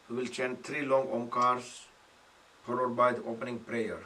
We will chant 3 long Omkars followed by the opening prayer.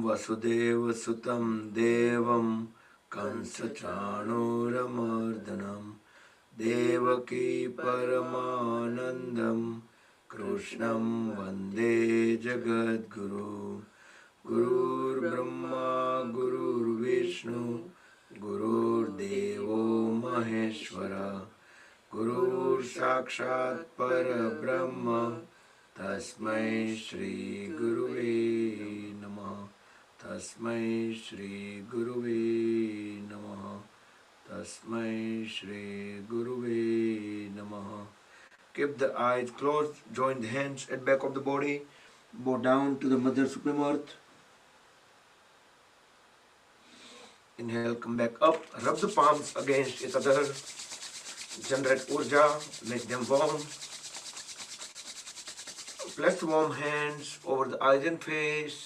वसुदेवसुतं देवं कंसचाणूरमर्दनं देवकी परमानन्दं कृष्णं वन्दे जगद्गुरु गुरुर्ब्रह्मा गुरुर्विष्णु गुरुर्देवो महेश्वर गुरुर्साक्षात् परब्रह्म तस्मै श्री गुरुवे नमः तस्मै श्री गुरुवे नमः तस्मै श्री गुरुवे नमः. Keep the eyes closed, join the hands at back of the body, bow down to the Mother Supreme Earth. Inhale, come back up, rub the palms against each other, generate urja, make them warm. Place the warm hands over the eyes and face.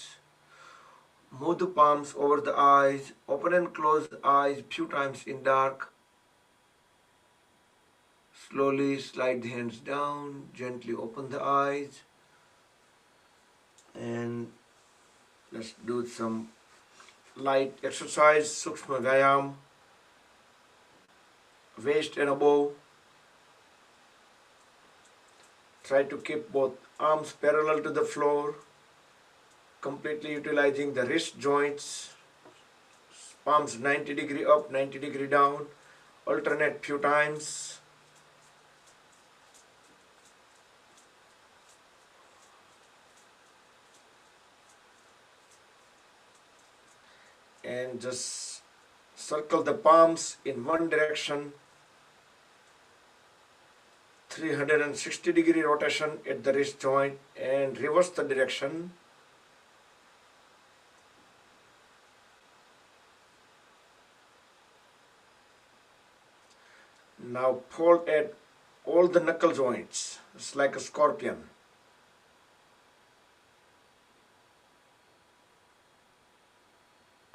Move the palms over the eyes, open and close the eyes few times in dark. Slowly slide the hands down, gently open the eyes. And let's do some light exercise, Sukshma Vyayam, waist and above. Try to keep both arms parallel to the floor, completely utilizing the wrist joints, palms 90 degree up, 90 degree down, alternate few times. And just circle the palms in one direction, 360 degree rotation at the wrist joint, and reverse the direction. Now fold at all the knuckle joints. It's like a scorpion.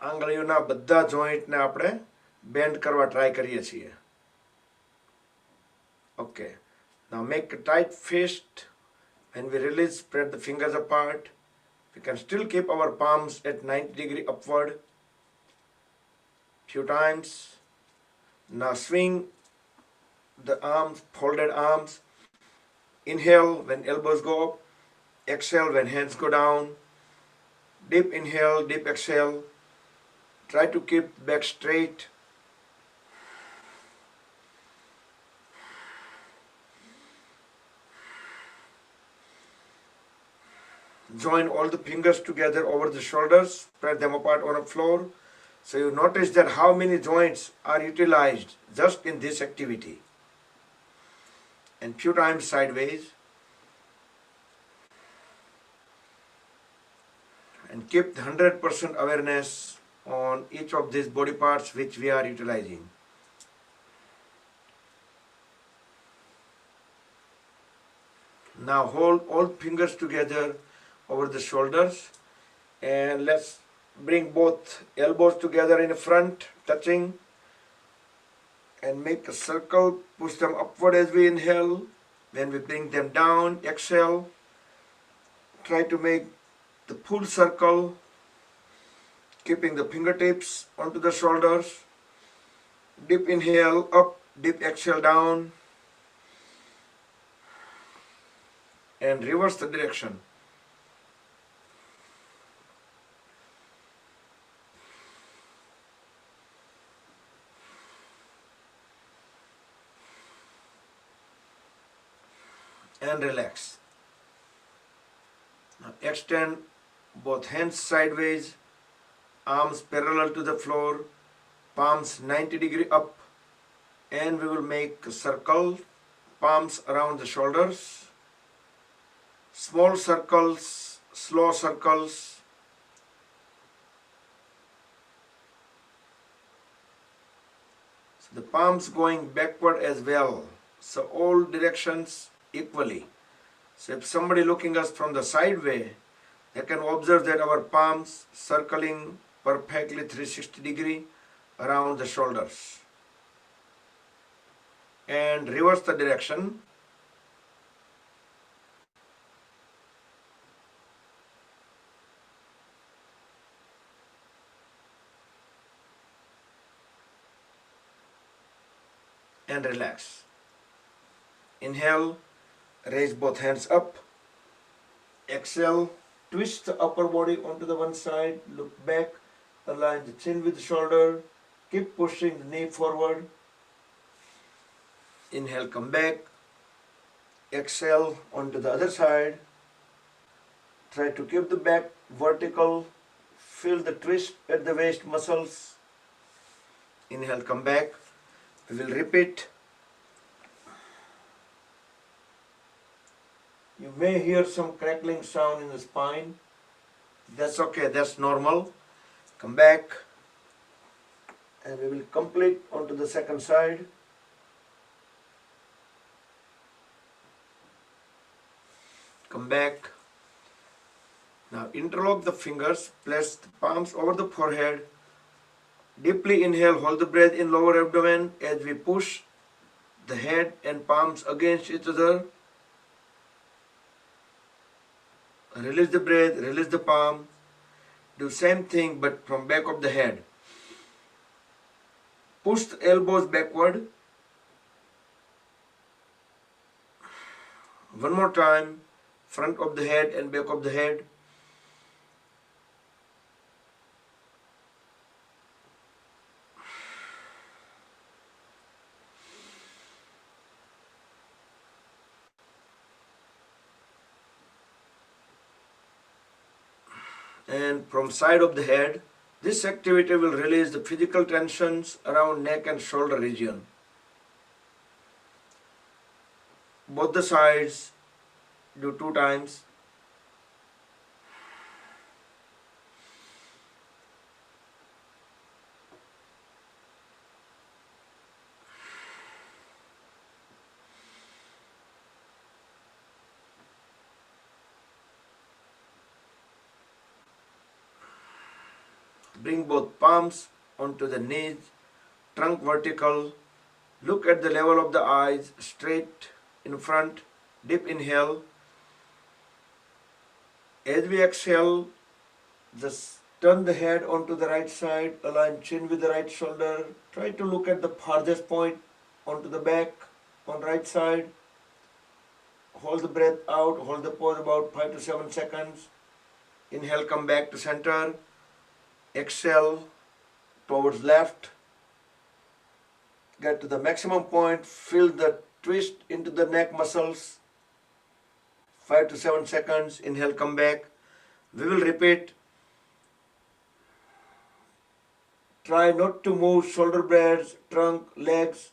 આંગળીઓના બધા જોઈન્ટને આપણે band કરવા try કરીએ છીએ. Okay. Now make a tight fist. When we release, spread the fingers apart. We can still keep our palms at 90 degree upward. Few times. Now swing the arms, folded arms. Inhale when elbows go up. Exhale when hands go down. Deep inhale, deep exhale. Try to keep the back straight. Join all the fingers together over the shoulders, spread them apart on the floor. So you notice that how many joints are utilized just in this activity. And few times sideways. And keep the 100% awareness on each of these body parts which we are utilizing. Now hold all fingers together over the shoulders, and let's bring both elbows together in front, touching. and make a circle. Push them upward as we inhale. When we bring them down, exhale. Try to make the full circle, keeping the fingertips onto the shoulders. Deep inhale up, deep exhale down, and reverse the direction. And relax. Now extend both hands sideways, arms parallel to the floor, palms 90 degrees up, and we will make a circle, palms around the shoulders, small circles, slow circles. So the palms going backward as well, so all directions equally. So if somebody looking us from the side way, they can observe that our palms circling perfectly 360 degrees around the shoulders. And reverse the direction. And relax. Inhale, raise both hands up. Exhale, twist the upper body onto the one side, look back, align the chin with the shoulder, keep pushing the knee forward. Inhale, come back. Exhale onto the other side. Try to keep the back vertical. Feel the twist at the waist muscles. Inhale, come back. We will repeat. You may hear some crackling sound in the spine. That's okay, that's normal. Come back. And we will complete onto the second side. Come back. Now interlock the fingers, place the palms over the forehead. Deeply inhale, hold the breath in lower abdomen as we push the head and palms against each other. Release the breath, release the palm. Do same thing but from back of the head. Push the elbows backward. One more time, front of the head and back of the head. And from side of the head, this activity will release the physical tensions around neck and shoulder region. Both the sides, do 2 times. Bring both palms onto the knees, trunk vertical. Look at the level of the eyes, straight in front. Deep inhale. As we exhale, just turn the head onto the right side, align chin with the right shoulder. Try to look at the farthest point onto the back on right side. Hold the breath out, hold the pose about 5 to 7 seconds. Inhale, come back to center. Exhale towards left. Get to the maximum point. Feel the twist into the neck muscles. 5 to 7 seconds. Inhale, come back. We will repeat. Try not to move shoulder blades, trunk, legs,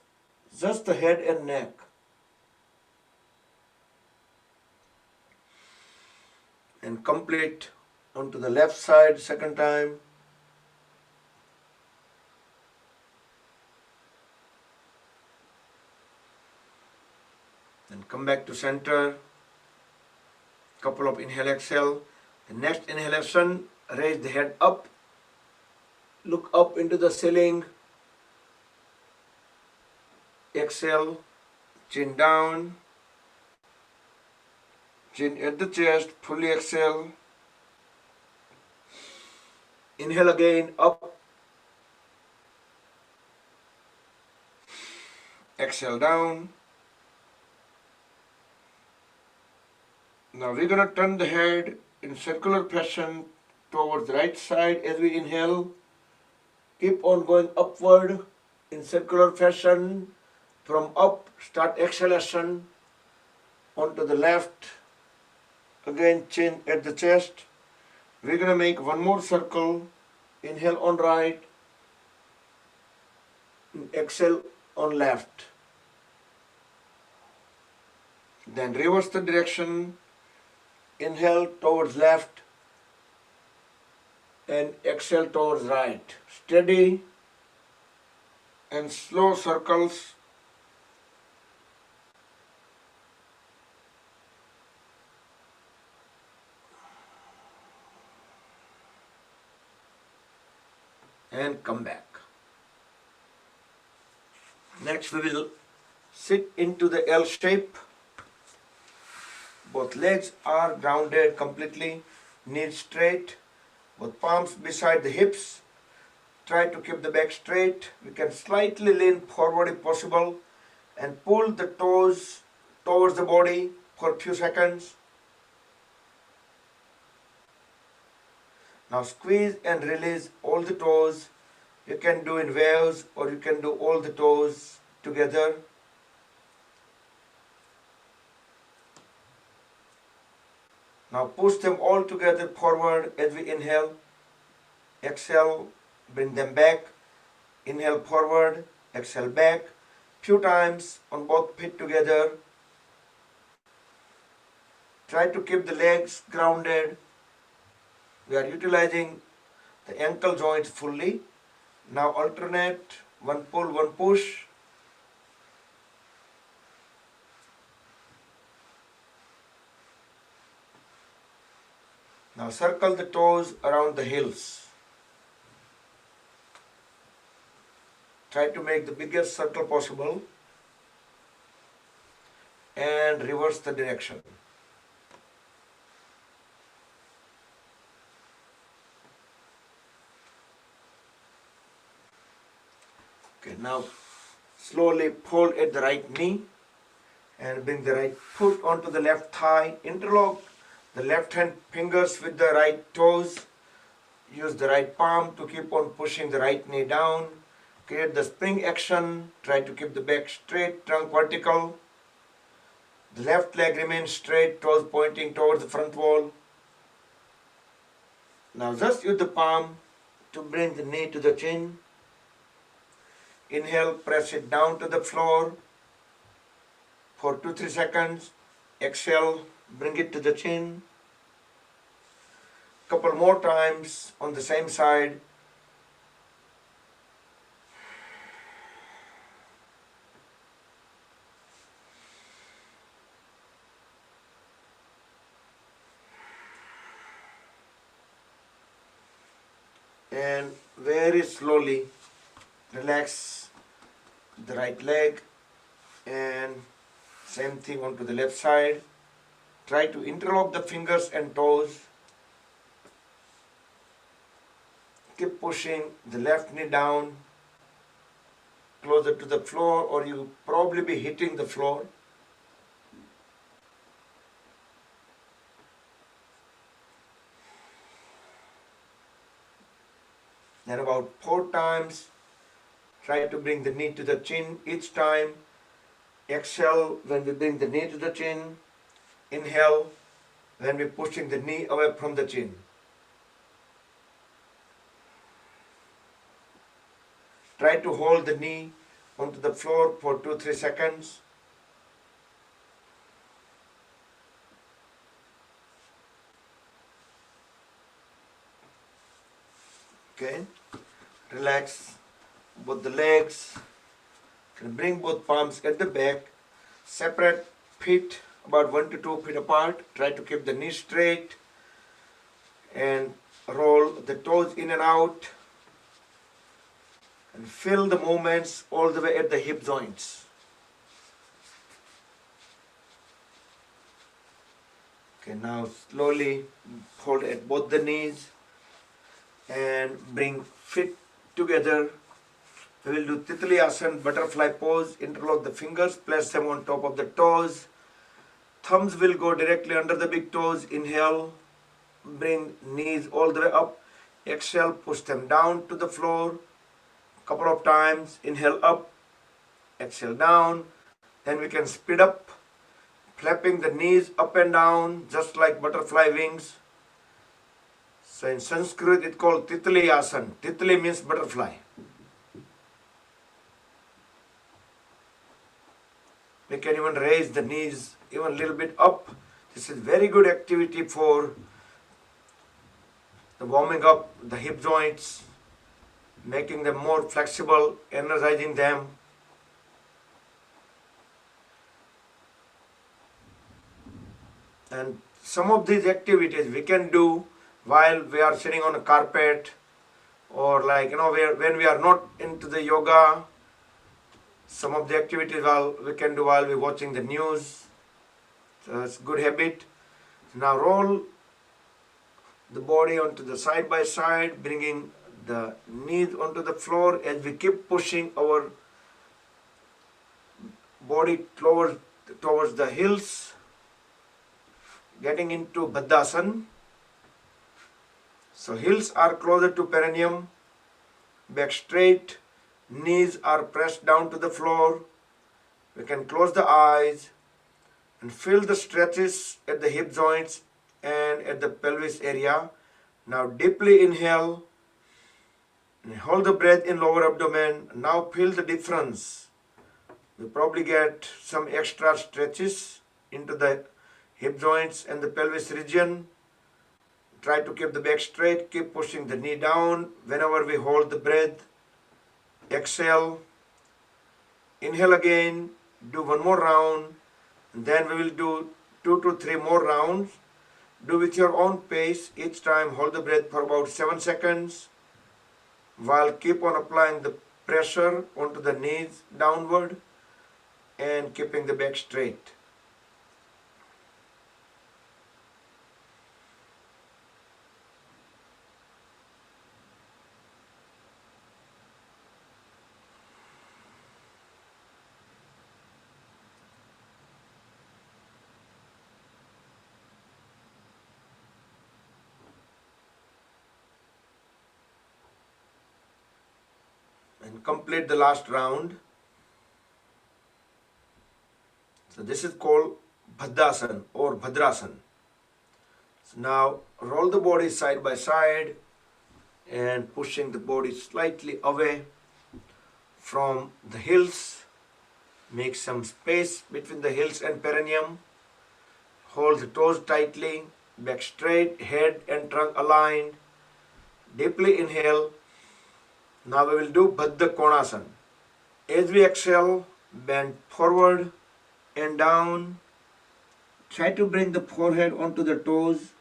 just the head and neck. And complete onto the left side second time. Then come back to center. Couple of inhale, exhale. The next inhalation, raise the head up. Look up into the ceiling. Exhale, chin down, chin at the chest, fully exhale. Inhale again, up. Exhale down. Now we're going to turn the head in circular fashion towards the right side as we inhale. Keep on going upward in circular fashion. From up, start exhalation onto the left. Again, chin at the chest. We're going to make one more circle. Inhale on right. Exhale on left. Then reverse the direction. Inhale towards left and exhale towards right. Steady and slow circles. And come back. Next we will sit into the L shape. Both legs are grounded completely, knees straight, both palms beside the hips. Try to keep the back straight. We can slightly lean forward if possible and pull the toes towards the body for a few seconds. Now squeeze and release all the toes. You can do in waves or you can do all the toes together. Now push them all together forward as we inhale. Exhale, bring them back. Inhale forward, exhale back. Few times on both feet together. Try to keep the legs grounded. We are utilizing the ankle joints fully. Now alternate, one pull, one push. Now circle the toes around the heels. Try to make the biggest circle possible and reverse the direction. Okay, now slowly fold at the right knee and bring the right foot onto the left thigh. Interlock the left hand fingers with the right toes. Use the right palm to keep on pushing the right knee down. Create the spring action. Try to keep the back straight, trunk vertical. The left leg remains straight, toes pointing towards the front wall. Now just use the palm to bring the knee to the chin. Inhale, press it down to the floor for 2-3 seconds. Exhale, bring it to the chin. Couple more times on the same side. And very slowly relax the right leg and same thing onto the left side. Try to interlock the fingers and toes. Keep pushing the left knee down closer to the floor, or you probably be hitting the floor. Then about 4 times, try to bring the knee to the chin each time. Exhale when we bring the knee to the chin. Inhale when we're pushing the knee away from the chin. Try to hold the knee onto the floor for 2-3 seconds. Okay, relax both the legs. Can bring both palms at the back. Separate feet about 1 to 2 feet apart. Try to keep the knee straight and roll the toes in and out. And feel the movements all the way at the hip joints. Okay, now slowly hold at both the knees and bring feet together. We will do Titli Asana, butterfly pose. Interlock the fingers, place them on top of the toes. Thumbs will go directly under the big toes. Inhale, bring knees all the way up. Exhale, push them down to the floor. Couple of times. Inhale up, exhale down. Then we can speed up, flapping the knees up and down just like butterfly wings. So in Sanskrit it's called Titli Asana. Titli means butterfly. We can even raise the knees even a little bit up. This is very good activity for the warming up the hip joints, making them more flexible, energizing them. And some of these activities we can do while we are sitting on a carpet, or like when we are not into the yoga. Some of the activities we can do while we're watching the news. So it's a good habit. Now roll the body onto the side by side, bringing the knees onto the floor as we keep pushing our body towards the heels, getting into Baddhasana. So heels are closer to perineum, back straight, knees are pressed down to the floor. We can close the eyes and feel the stretches at the hip joints and at the pelvis area. Now deeply inhale and hold the breath in lower abdomen. Now feel the difference. We probably get some extra stretches into the hip joints and the pelvis region. Try to keep the back straight, keep pushing the knee down whenever we hold the breath. Exhale, inhale again, do one more round, and then we will do 2 to 3 more rounds. Do with your own pace. Each time hold the breath for about 7 seconds while keep on applying the pressure onto the knees downward and keeping the back straight. And complete the last round. So this is called Bhaddasana or Bhadrasana. So now roll the body side by side and pushing the body slightly away from the heels. Make some space between the heels and perineum. Hold the toes tightly, back straight, head and trunk aligned. Deeply inhale. Now we will do Baddha Konasana. As we exhale, bend forward and down. Try to bring the forehead onto the toes.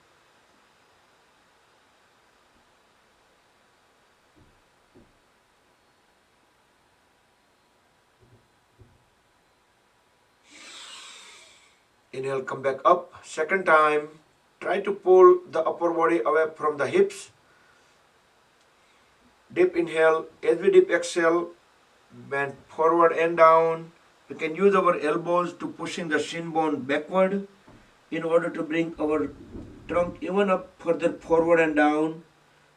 Inhale, come back up. Second time, try to pull the upper body away from the hips. Deep inhale. As we deep exhale, bend forward and down. We can use our elbows to pushing the shin bone backward in order to bring our trunk even up further forward and down.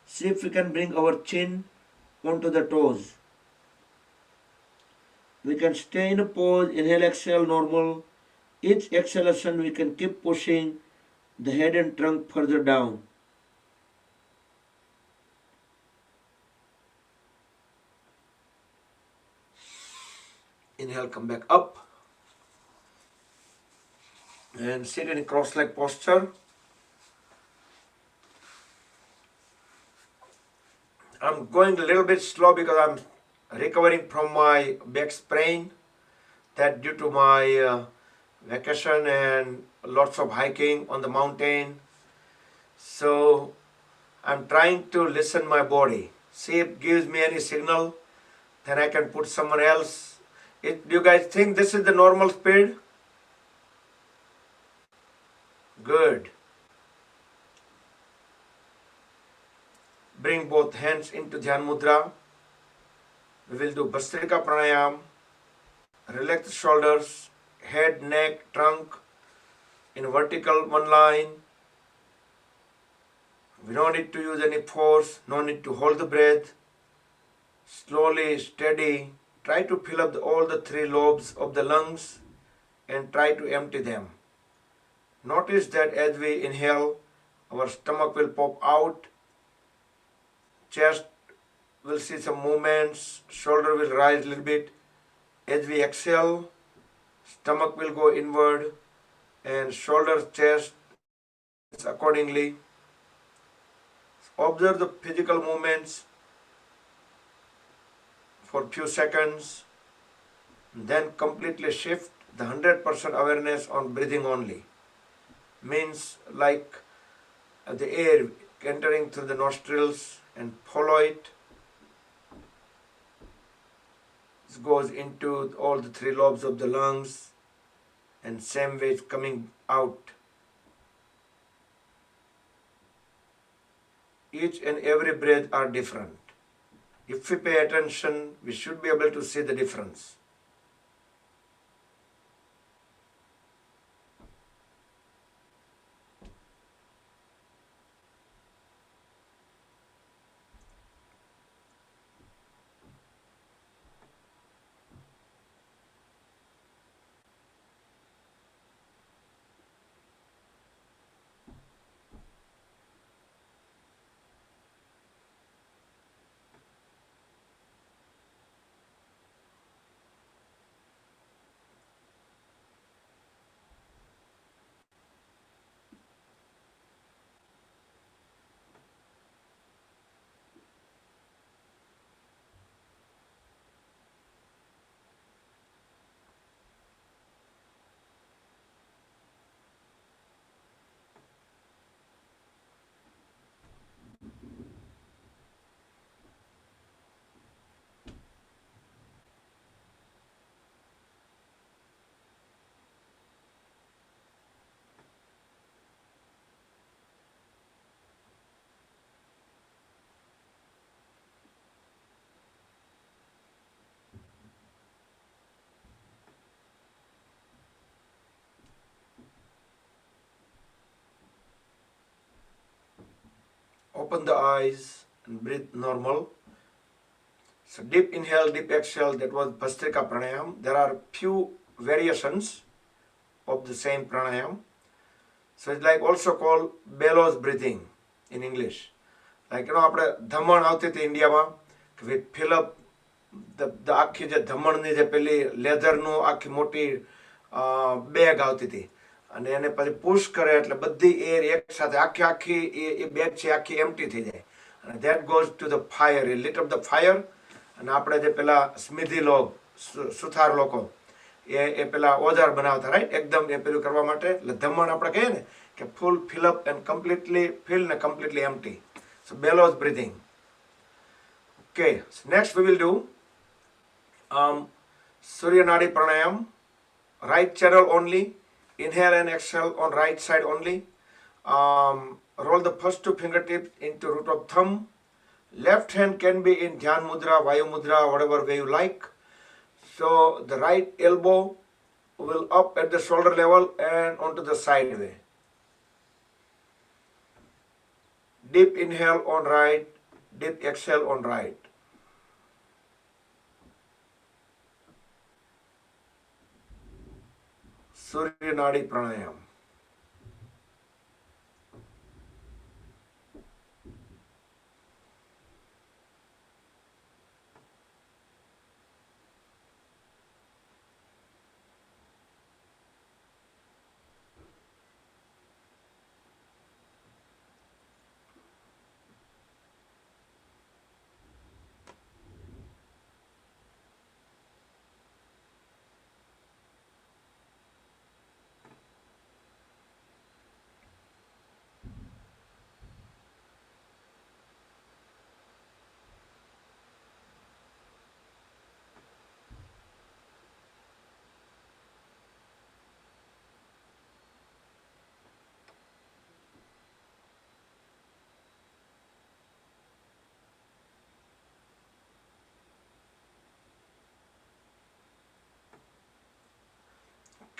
See if we can bring our chin onto the toes. We can stay in a pose, inhale, exhale, normal. Each exhalation we can keep pushing the head and trunk further down. Inhale, come back up and sit in a cross-leg posture. I'm going a little bit slow because I'm recovering from my back sprain that due to my vacation and lots of hiking on the mountain. So I'm trying to listen my body. See if it gives me any signal, then I can put someone else. Do you guys think this is the normal speed? Good. Bring both hands into Dhyan Mudra. We will do Bhastrika Pranayam. Relax the shoulders, head, neck, trunk in vertical one line. We don't need to use any force, no need to hold the breath. Slowly, steady, try to fill up all the three lobes of the lungs and try to empty them. Notice that as we inhale, our stomach will pop out, chest will see some movements, shoulder will rise a little bit. As we exhale, stomach will go inward and shoulders, chest accordingly. Observe the physical movements for a few seconds, then completely shift the 100% awareness on breathing only. Means like the air entering through the nostrils and follow it. It goes into all the three lobes of the lungs and same way it's coming out. Each and every breath are different. If we pay attention, we should be able to see the difference. Open the eyes and breathe normal. So deep inhale, deep exhale, that was Bhastrika Pranayam. There are few variations of the same pranayam. So it's like also called bellows breathing in English. Like આપણે ધમણ આવતી હતી ઇન્ડિયામાં કે we fill up the આખી જે ધમણની જે પેલી લેધરનું આખી મોટી બેગ આવતી હતી અને એને પછી પુશ કરે એટલે બધી એર એક સાથે આખી એ બેગ છે આખી એમ્પ્ટી થઈ જાય અને that goes to the fire. It lit up the fire. અને આપણે જે પેલા સ્મિધિ લોક સુથાર લોકો એ પેલા ઓજાર બનાવતા રાઈટ એકદમ એ પેલું કરવા માટે એટલે ધમણ આપણે કહીએ ને કે full fill up and completely fill ને completely empty. So bellows breathing. Okay, so next we will do Surya Nadi Pranayam. Right channel only. Inhale and exhale on right side only. Roll the first two fingertips into root of thumb. Left hand can be in Dhyan Mudra, Vayu Mudra, whatever way you like. So the right elbow will up at the shoulder level and onto the side way. Deep inhale on right, deep exhale on right. Surya Nadi Pranayam.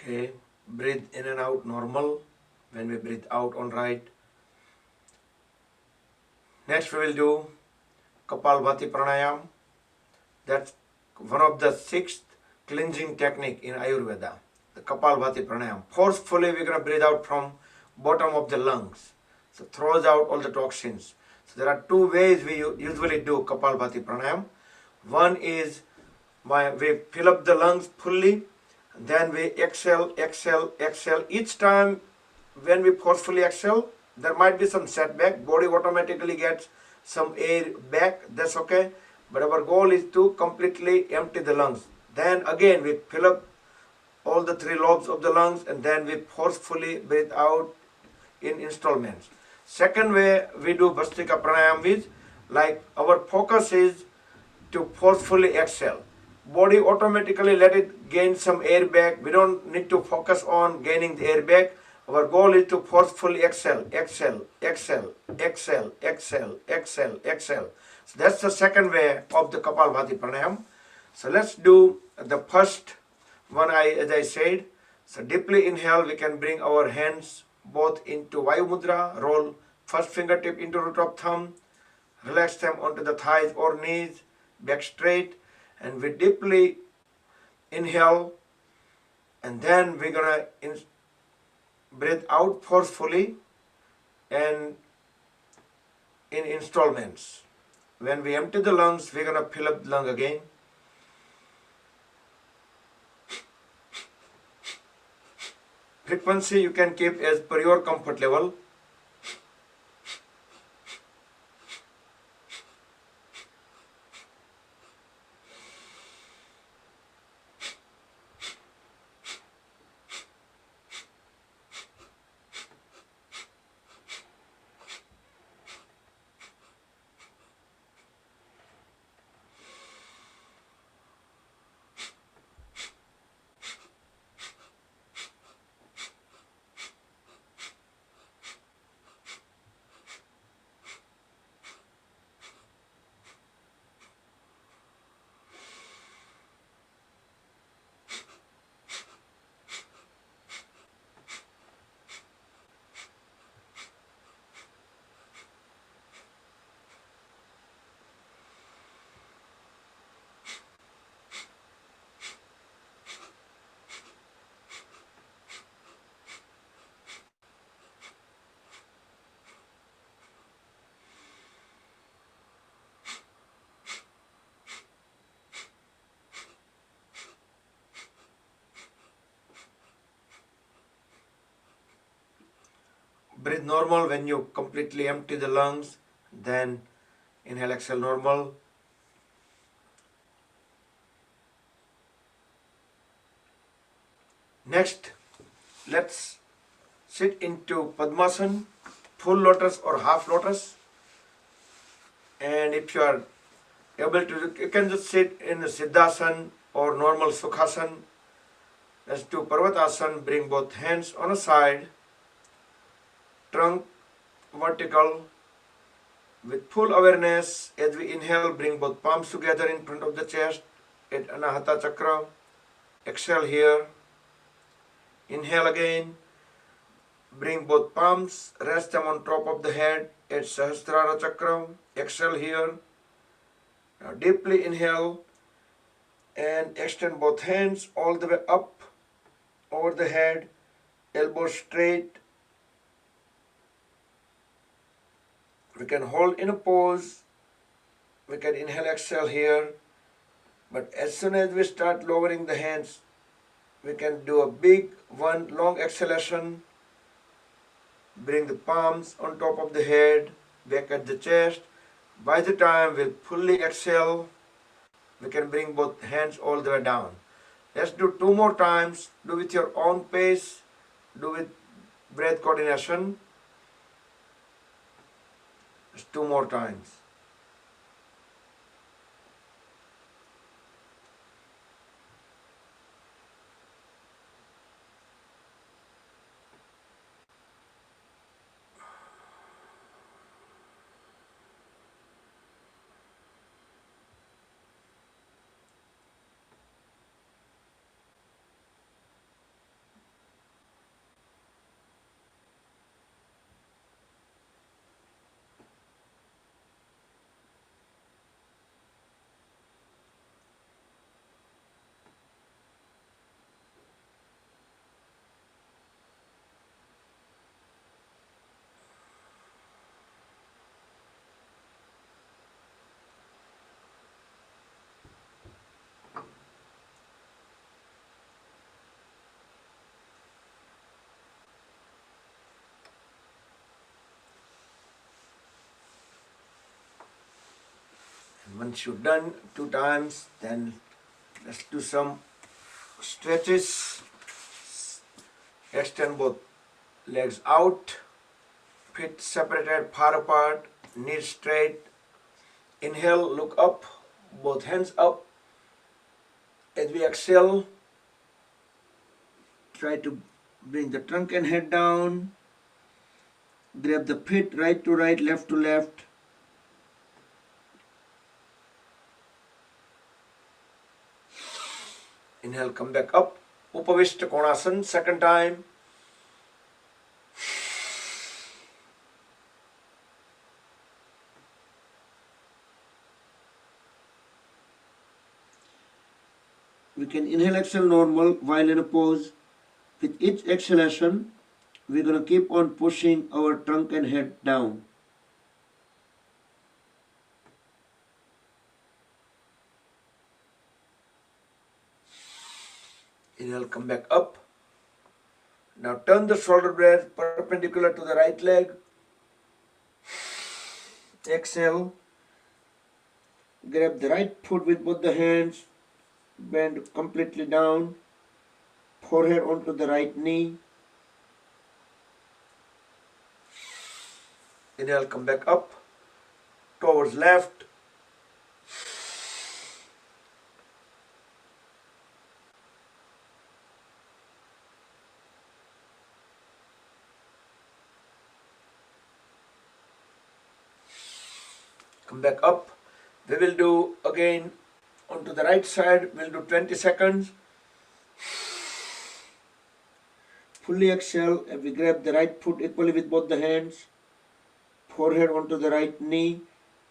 Okay, breathe in and out normal when we breathe out on right. Next we will do Kapalbhati Pranayam. That's one of the 6th cleansing technique in Ayurveda. The Kapalbhati Pranayam. Forcefully we're going to breathe out from bottom of the lungs. So throws out all the toxins. So there are 2 ways we usually do Kapalbhati Pranayam. One is we fill up the lungs fully, then we exhale, exhale, exhale. Each time when we forcefully exhale, there might be some setback. Body automatically gets some air back. That's okay. But our goal is to completely empty the lungs. Then again we fill up all the 3 lobes of the lungs, and then we forcefully breathe out in installments. Second way we do Bhastrika Pranayam is like our focus is to forcefully exhale. Body automatically let it gain some air back. We don't need to focus on gaining the air back. Our goal is to forcefully exhale, exhale, exhale, exhale, exhale, exhale, exhale. So that's the second way of the Kapalbhati Pranayam. So let's do the first one as I said. So deeply inhale, we can bring our hands both into Vayu Mudra, roll first fingertip into root of thumb, relax them onto the thighs or knees, back straight, and we deeply inhale, and then we're gonna breathe out forcefully and in installments. When we empty the lungs, we're gonna fill up the lung again. Frequency you can keep as per your comfort level. Breathe normal when you completely empty the lungs, then inhale, exhale normal. Next, let's sit into Padmasana, full lotus or half lotus. And if you are able to, you can just sit in the Siddhasana or normal Sukhasana. Let's do Parvatasana, bring both hands on a side, trunk vertical, with full awareness. As we inhale, bring both palms together in front of the chest at Anahata Chakra. Exhale here. Inhale again. Bring both palms, rest them on top of the head at Sahasrara Chakra. Exhale here. Now deeply inhale and extend both hands all the way up over the head, elbows straight. We can hold in a pose. We can inhale, exhale here. But as soon as we start lowering the hands, we can do a big one long exhalation. Bring the palms on top of the head, back at the chest. By the time we fully exhale, we can bring both hands all the way down. Let's do 2 more times. Do with your own pace. Do with breath coordination. Just 2 more times. Once you've done 2 times, then let's do some stretches. Extend both legs out, feet separated far apart, knees straight. Inhale, look up, both hands up. As we exhale, try to bring the trunk and head down. Grab the feet right to right, left to left. Inhale, come back up. Upavishta Konasana, second time. We can inhale, exhale normal while in a pose. With each exhalation, we're going to keep on pushing our trunk and head down. Inhale, come back up. Now turn the shoulder blades perpendicular to the right leg. Exhale. Grab the right foot with both the hands. Bend completely down. Forehead onto the right knee. Inhale, come back up. Towards left. Come back up. We will do again onto the right side. We'll do 20 seconds. Fully exhale and we grab the right foot equally with both the hands. Forehead onto the right knee.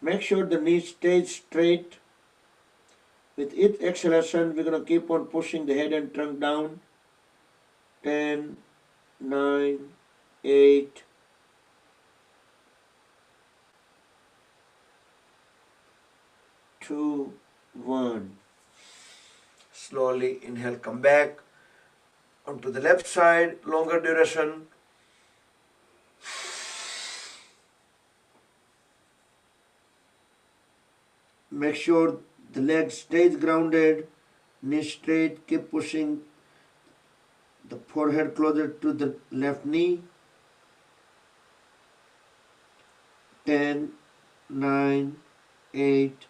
Make sure the knee stays straight. With each exhalation, we're going to keep on pushing the head and trunk down. 10, 9, 8, 2, 1. Slowly inhale, come back onto the left side, longer duration. Make sure the leg stays grounded, knee straight, keep pushing the forehead closer to the left knee. 10, 9, 8,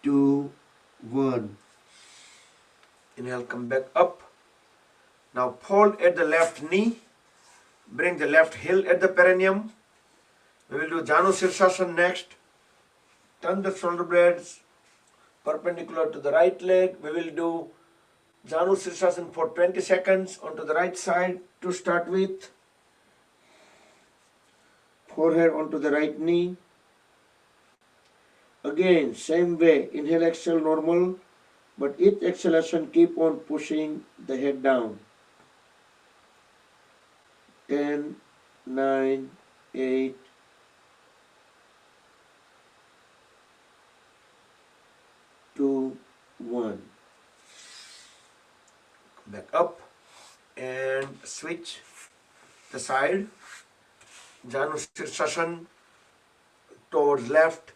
2, 1. Inhale, come back up. Now fold at the left knee. Bring the left heel at the perineum. We will do Janu Sirsasana next. Turn the shoulder blades perpendicular to the right leg. We will do Janu Sirsasana for 20 seconds onto the right side to start with. Forehead onto the right knee. Again, same way, inhale, exhale normal, but each exhalation keep on pushing the head down. 10, 9, 8, 2, 1. Come back up and switch the side. Janu Sirsasana towards left.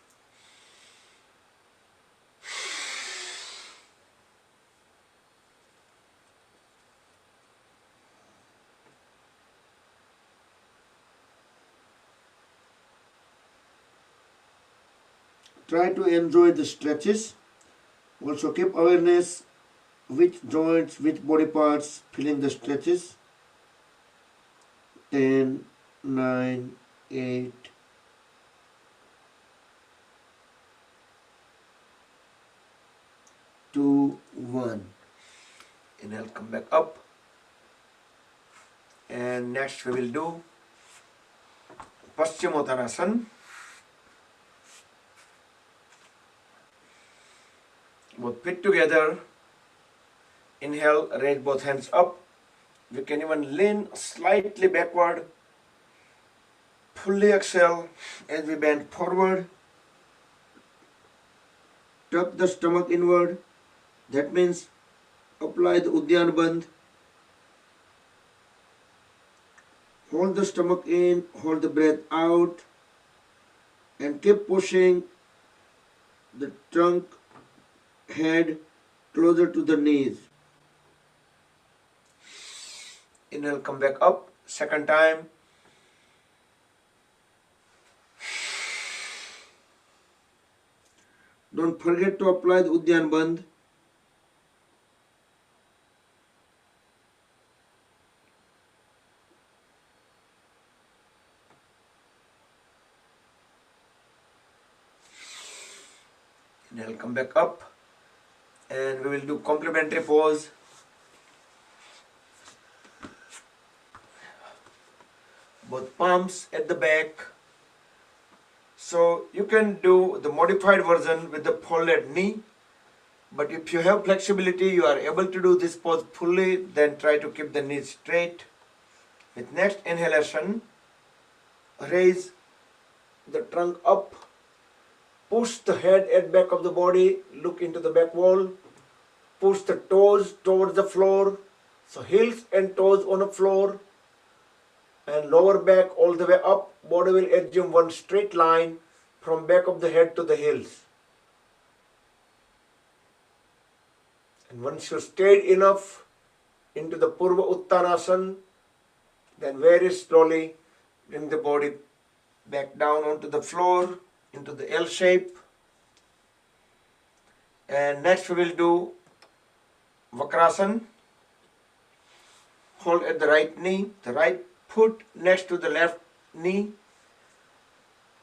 Try to enjoy the stretches. Also keep awareness which joints, which body parts feeling the stretches. 10, 9, 8, 2, 1. Inhale, come back up. And next we will do Paschimottanasana. Both feet together. Inhale, raise both hands up. We can even lean slightly backward. Fully exhale as we bend forward. Tuck the stomach inward. That means apply the Uddiyana Bandh. Hold the stomach in, hold the breath out, and keep pushing the trunk, head closer to the knees. Inhale, come back up. Second time. Don't forget to apply the Uddiyana Bandh. Inhale, come back up. And we will do complementary pose. Both palms at the back. So you can do the modified version with the folded knee. But if you have flexibility, you are able to do this pose fully, then try to keep the knees straight. With next inhalation, raise the trunk up, push the head at back of the body, look into the back wall, push the toes towards the floor, so heels and toes on the floor, and lower back all the way up. Body will assume one straight line from back of the head to the heels. And once you stayed enough into the Purva Uttanasana, then very slowly bring the body back down onto the floor, into the L shape. And next we will do Vakrasana. Hold at the right knee, the right foot next to the left knee.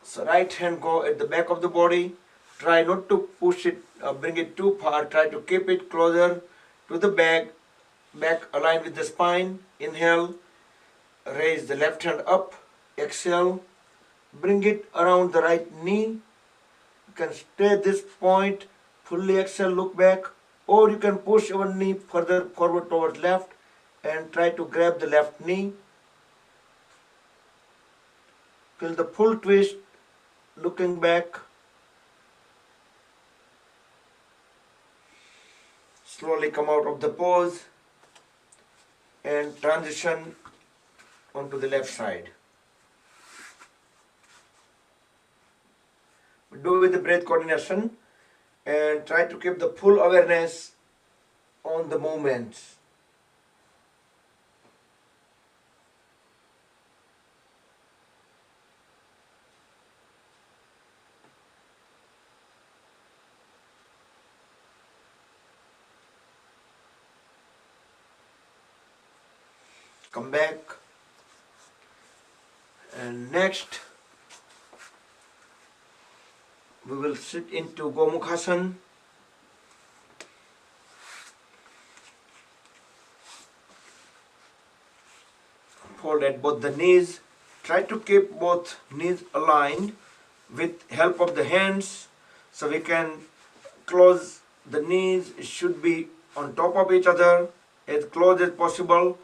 So right hand go at the back of the body. Try not to push it, bring it too far. Try to keep it closer to the back aligned with the spine. Inhale, raise the left hand up. Exhale, bring it around the right knee. You can stay at this point, fully exhale, look back, or you can push your knee further forward towards left and try to grab the left knee. Feel the full twist, looking back. Slowly come out of the pose and transition onto the left side. Do with the breath coordination and try to keep the full awareness on the movements. Come back. And next, we will sit into Gomukhasana. Fold at both the knees. Try to keep both knees aligned with help of the hands, so we can close the knees. It should be on top of each other as close as possible.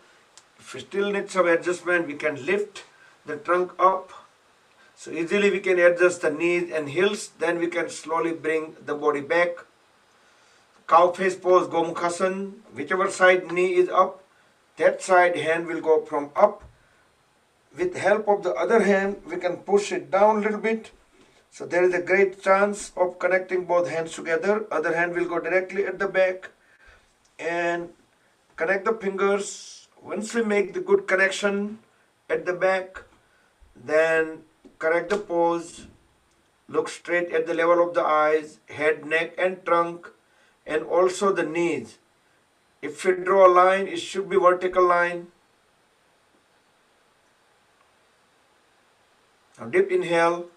If we still need some adjustment, we can lift the trunk up. So easily we can adjust the knees and heels, then we can slowly bring the body back. Cow face pose, Gomukhasana. Whichever side knee is up, that side hand will go from up. With help of the other hand, we can push it down a little bit. So there is a great chance of connecting both hands together. Other hand will go directly at the back and connect the fingers. Once we make the good connection at the back, then correct the pose. Look straight at the level of the eyes, head, neck and trunk, and also the knees. If we draw a line, it should be vertical line. Now deep inhale.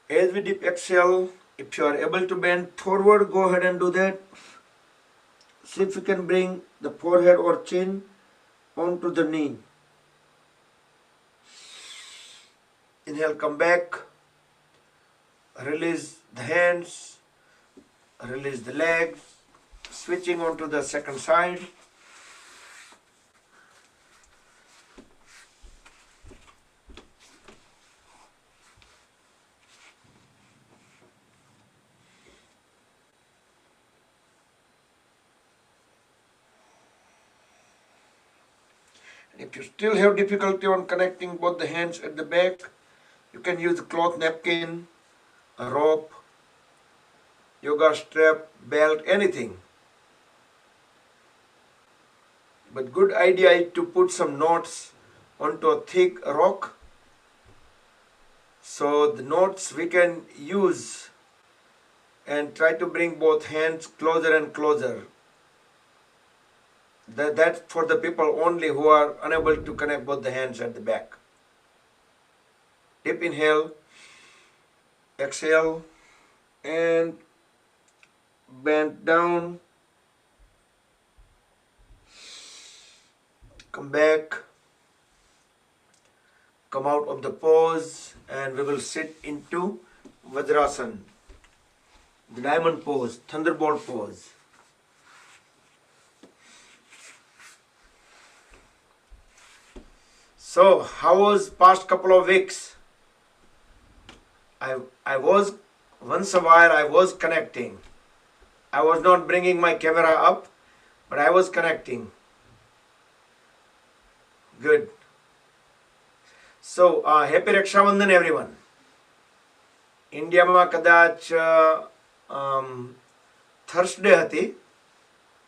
As we deep exhale, if you are able to bend forward, go ahead and do that. See if you can bring the forehead or chin onto the knee. Inhale, come back. Release the hands. Release the legs. Switching onto the second side. If you still have difficulty on connecting both the hands at the back, you can use a cloth napkin, a rope, yoga strap, belt, anything. But good idea is to put some knots onto a thick rock. So the knots we can use and try to bring both hands closer and closer. That's for the people only who are unable to connect both the hands at the back. Deep inhale, exhale, and bend down. Come back. Come out of the pose, and we will sit into Vajrasana, the diamond pose, thunderbolt pose. So, how was past couple of weeks? I was, once a while I was connecting. I was not bringing my camera up, but I was connecting. Good. So, happy Raksha Bandhan everyone. ઇન્ડિયામાં કદાચ Thursday હતી.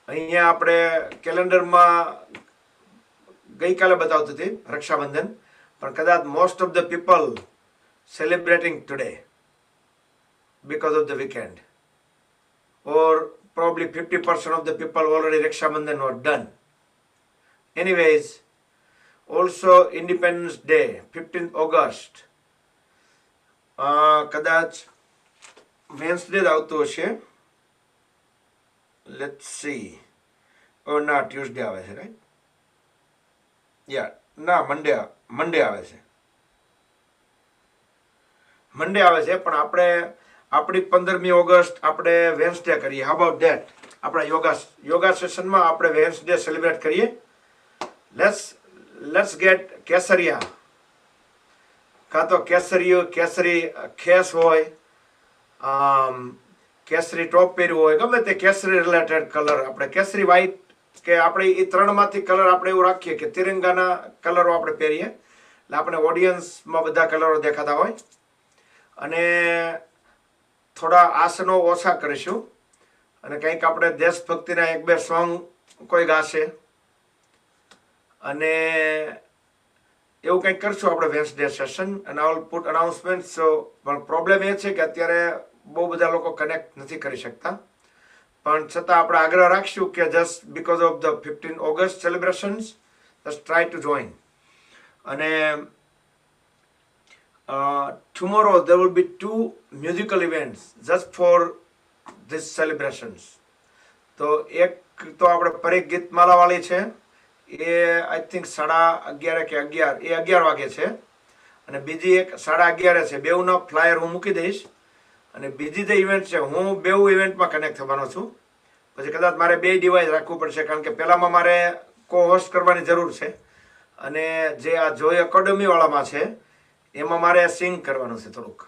અહીંયા આપણે કેલેન્ડરમાં ગઈકાલે બતાવતું હતી રક્ષાબંધન, પણ કદાચ most of the people celebrating today because of the weekend, or probably 50% of the people already Raksha Bandhan were done. Anyways, also Independence Day, 15th August. કદાચ વેન્સડે આવતું હશે. Let's see. ઓ ના, ટ્યુઝડે આવે છે, રાઈટ? યા ના, મંડે આવે છે. મંડે આવે છે, પણ આપણે આપણી 15મી ઓગસ્ટ આપણે વેન્સડે કરીએ. How about that? આપણા યોગા સેશનમાં આપણે વેન્સડે સેલિબ્રેટ કરીએ. લેટ્સ ગેટ કેસરિયા, કાં તો કેસરી ખેસ હોય, કેસરી ટોપ પહેર્યું હોય, ગમે તે કેસરી રિલેટેડ કલર, આપણે કેસરી વ્હાઈટ કે આપણે એ ત્રણમાંથી કલર આપણે એવું રાખીએ કે તિરંગાના કલરો આપણે પહેરીએ, એટલે આપણે ઓડિયન્સમાં બધા કલરો દેખાતા હોય. અને થોડા આસનો ઓછા કરીશું, અને કંઈક આપણે દેશભક્તિના 1-2 સોંગ કોઈ ગાશે, અને એવું કંઈક કરશું આપણે વેન્સડે સેશન. અને આઈ વિલ પુટ અનાઉન્સમેન્ટ. સો પણ પ્રોબ્લેમ એ છે કે અત્યારે બહુ બધા લોકો કનેક્ટ નથી કરી શકતા, પણ છતાં આપણે આગ્રહ રાખશું કે just because of the 15 August celebrations just try to join. અને tomorrow there will be 2 musical events just for this celebrations. તો એક તો આપણે પરીખ ગીતમાલાવાળી છે, એ આઈ થિંક 11:30 કે 11 વાગે છે, અને બીજી એક 11:30 છે. બેઉના ફ્લાયર હું મૂકી દઈશ. અને બીજી જે ઇવેન્ટ છે, હું બેઉ ઇવેન્ટમાં કનેક્ટ થવાનો છું. પછી કદાચ મારે 2 ડિવાઇસ રાખવું પડશે, કારણ કે પહેલામાં મારે કો હોસ્ટ કરવાની જરૂર છે, અને જે આ જોય એકેડમીવાળામાં છે એમાં મારે સિંગ કરવાનું છે થોડુંક,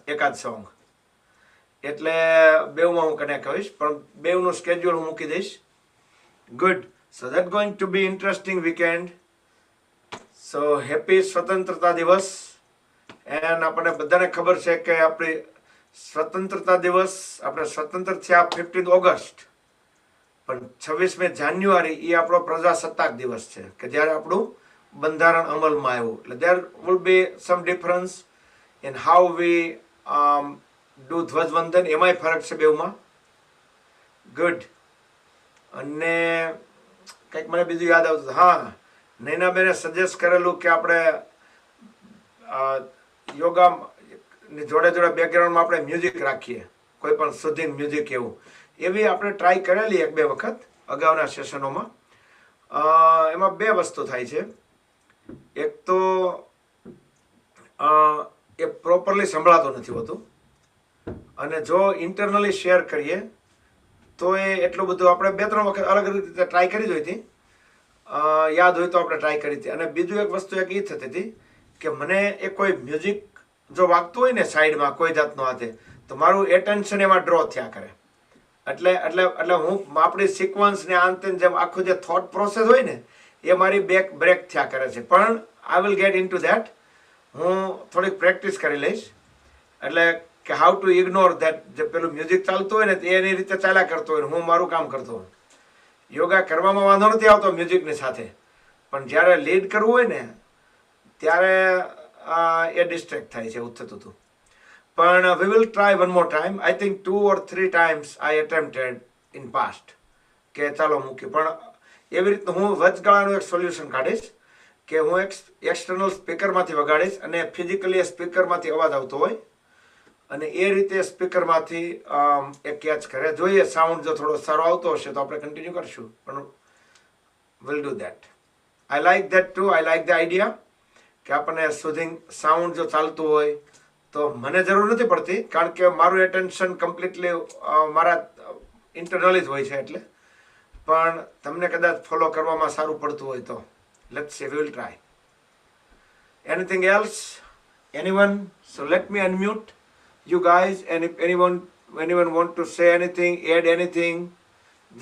એકાદ સોંગ. એટલે બેઉમાં હું કનેક્ટ હોઈશ, પણ બેઉનું સ્કેડ્યુલ હું મૂકી દઈશ. Good. So that's going to be interesting weekend. So happy સ્વતંત્રતા દિવસ. એન્ડ આપણને બધાને ખબર છે કે આપણી સ્વતંત્રતા દિવસ, આપણે સ્વતંત્ર થયા 15 ઓગસ્ટ, પણ 26મી જાન્યુઆરી એ આપણો પ્રજાસત્તાક દિવસ છે, કે જ્યારે આપણું બંધારણ અમલમાં આવ્યું. એટલે there will be some difference in how we do ધ્વજવંદન. એમાંય ફરક છે બેઉમાં. ગુડ. અને કંઈક મને બીજું યાદ આવતું. હા, નૈનાબેને સજેસ્ટ કરેલું કે આપણે યોગાની જોડે બેકગ્રાઉન્ડમાં આપણે મ્યુઝિક રાખીએ, કોઈ પણ સુધીન મ્યુઝિક એવું. એવી આપણે ટ્રાય કરેલી 1-2 વખત અગાઉના સેશનોમાં. એમાં 2 વસ્તુ થાય છે. એક તો એ પ્રોપરલી સંભળાતું નથી હોતું, અને જો ઇન્ટરનલી શેર કરીએ તો એ એટલું બધું આપણે 2-3 વખત અલગ રીતે ટ્રાય કરી જોઈ હતી, યાદ હોય તો આપણે ટ્રાય કરી હતી. અને બીજું એક વસ્તુ એક એ થતી હતી કે મને એ કોઈ મ્યુઝિક જો વાગતું હોય ને સાઈડમાં કોઈ જાતનો હાથે, તો મારું એટેન્શન એમાં ડ્રો થયા કરે. એટલે હું આપણી સિક્વન્સ ને આંતન જેમ આખું જે થોટ પ્રોસેસ હોય ને એ મારી બ્રેક થયા કરે છે. પણ I will get in two that. હું થોડીક પ્રેક્ટિસ કરી લઈશ. એટલે કે હાઉ ટુ ઇગ્નોર દેટ. જે પેલું મ્યુઝિક ચાલતું હોય ને તે એની રીતે ચાલ્યા કરતો હોય, હું મારું કામ કરતો હોઉં. યોગા કરવામાં વાંધો નથી આવતો મ્યુઝિકની સાથે, પણ જ્યારે લીડ કરવું હોય ને ત્યારે એ ડિસ્ટ્રેક્ટ થાય છે, એવું થતું હતું. પણ we will try one more time. I think 2 or 3 times I attempted in past કે ચાલો મૂક્યું. પણ એવી રીતનું હું વચગાળાનું એક સોલ્યુશન કાઢીશ કે હું એક એક્સટર્નલ સ્પીકરમાંથી વગાડીશ અને ફિઝિકલી એ સ્પીકરમાંથી અવાજ આવતો હોય અને એ રીતે સ્પીકરમાંથી એ કેચ કરે. જોઈએ સાઉન્ડ જો થોડો સારો આવતો હશે તો આપણે કન્ટિન્યુ કરશું, પણ will do that. I like that too. I like the idea કે આપણને સુધિંગ સાઉન્ડ જો ચાલતું હોય તો મને જરૂર નથી પડતી, કારણ કે મારું એટેન્શન કમ્પ્લીટલી મારા ઇન્ટરનલી જ હોય છે. એટલે પણ તમને કદાચ ફોલો કરવામાં સારું પડતું હોય તો let's see, V will try. Anything else? Anyone? So let me unmute you guys, and if anyone want to say anything, add anything,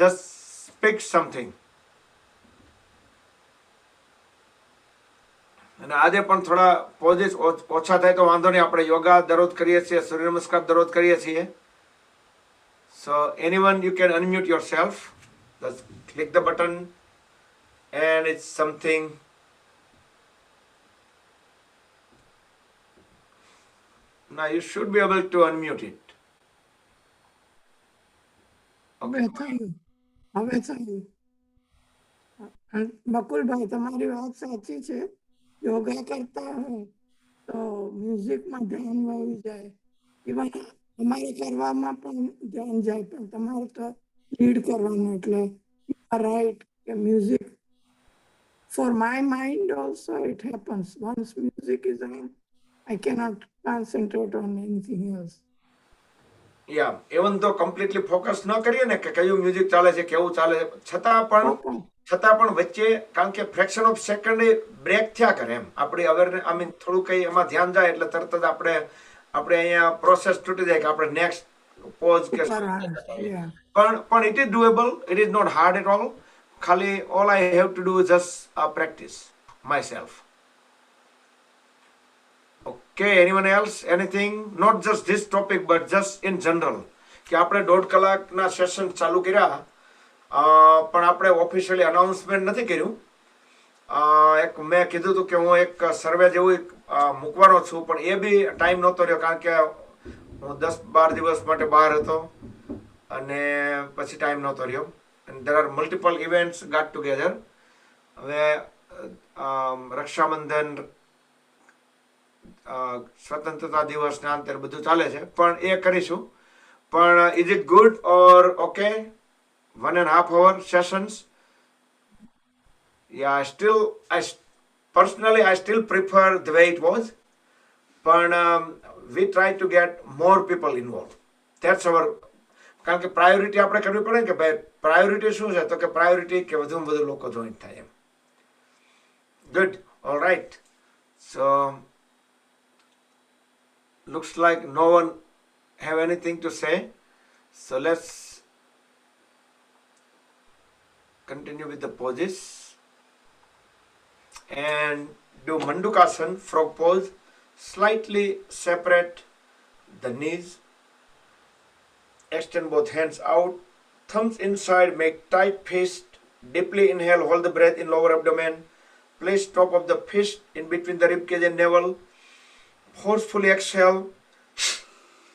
just speak something. અને આજે પણ થોડા પોઝિસ ઓછા થાય તો વાંધો નહીં, આપણે યોગા દરરોજ કરીએ છીએ, સૂર્ય નમસ્કાર દરરોજ કરીએ છીએ. So anyone, you can unmute yourself. Just click the button and it's something. Now you should be able to unmute it. હવે થયું. બકુલભાઈ, તમારી વાત સાચી છે. યોગા કરતા હોય તો મ્યુઝિકમાં ધ્યાન વહી જાય. ઇવન અમારે કરવામાં પણ ધ્યાન જાય, પણ તમારે તો લીડ કરવાનું, એટલે રાઈટ કે music for my mind also it happens. Once music is on, I cannot concentrate on anything else. Yeah even though completely focus ન કરીએ ને કે કયું મ્યુઝિક ચાલે છે, કેવું ચાલે છે, છતાં પણ વચ્ચે, કારણ કે ફ્રેક્શન ઓફ સેકન્ડ બ્રેક થયા કરે એમ આપણી અવેરનેસ, આઈ મીન થોડું કંઈ એમાં ધ્યાન જાય એટલે તરત જ આપણે અહીંયા પ્રોસેસ તૂટી જાય કે આપણે નેક્સ્ટ પોઝ કે પણ it is doable. It is not hard at all. ખાલી all I have to do just practice myself. Okay, anyone else? Anything? Not just this topic, but just in general. કે આપણે 1.5 કલાકના session ચાલુ કર્યા, પણ આપણે officially announcement નથી કર્યું. એક મેં કીધું હતું કે હું એક સર્વે જેવું મૂકવાનો છું, પણ એ બી ટાઈમ નહોતો રહ્યો, કારણ કે હું 10-12 દિવસ માટે બહાર હતો અને પછી ટાઈમ નહોતો રહ્યો. and there are multiple events got together. હવે રક્ષાબંધન, સ્વતંત્રતા દિવસ ને અંતર બધું ચાલે છે, પણ એ કરીશું. પણ is it good or okay 1.5 hour sessions? Yeah, I personally prefer the way it was, but we try to get more people involved. That's our, કારણ કે પ્રાયોરિટી આપણે કરવી પડે કે ભાઈ પ્રાયોરિટી શું છે, તો કે પ્રાયોરિટી કે વધુમાં વધુ લોકો જોઈન થાય એમ. Good, all right. So looks like no one have anything to say, so let's continue with the poses and do Mandukasana, frog pose. Slightly separate the knees, extend both hands out, thumbs inside, make tight fist, deeply inhale, hold the breath in lower abdomen, place top of the fist in between the ribcage and navel. Forcefully exhale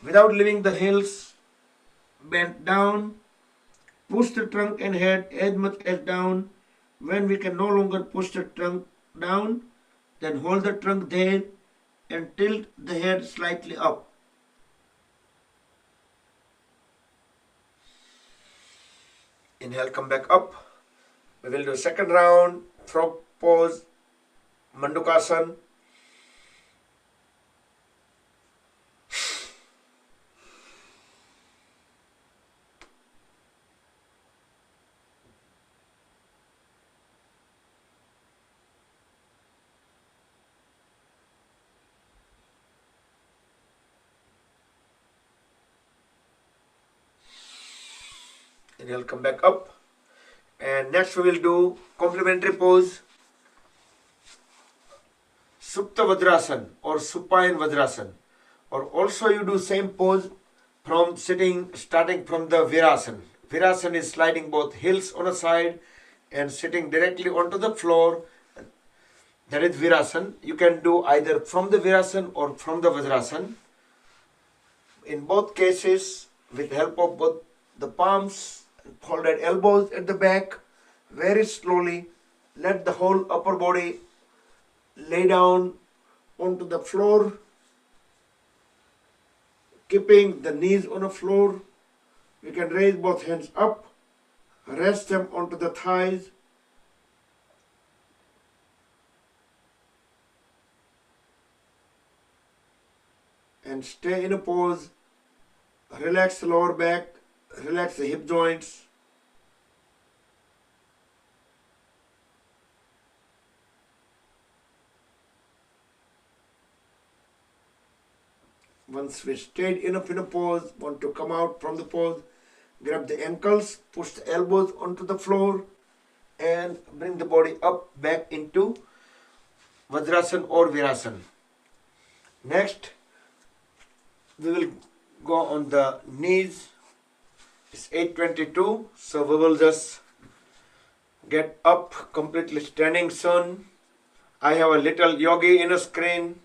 without leaving the heels bent down. Push the trunk and head as much as down. When we can no longer push the trunk down, then hold the trunk there and tilt the head slightly up. Inhale, come back up. We will do second round, frog pose, Mandukasana. Inhale, come back up. And next we will do complementary pose, Supta Vajrasan or Supine Vajrasan. Or also you do same pose from sitting, starting from the Virasana. Virasana is sliding both heels on a side and sitting directly onto the floor. That is Virasana. You can do either from the Virasana or from the Vajrasana. In both cases, with help of both the palms, folded elbows at the back, very slowly let the whole upper body lay down onto the floor, keeping the knees on the floor. You can raise both hands up, rest them onto the thighs. And stay in a pose. Relax the lower back, relax the hip joints. Once we stayed enough in a pose, want to come out from the pose, grab the ankles, push the elbows onto the floor and bring the body up back into Vajrasana or Virasana. Next, we will go on the knees. It's 8:22, so we will just get up completely standing soon. I have a little yogi in a screen.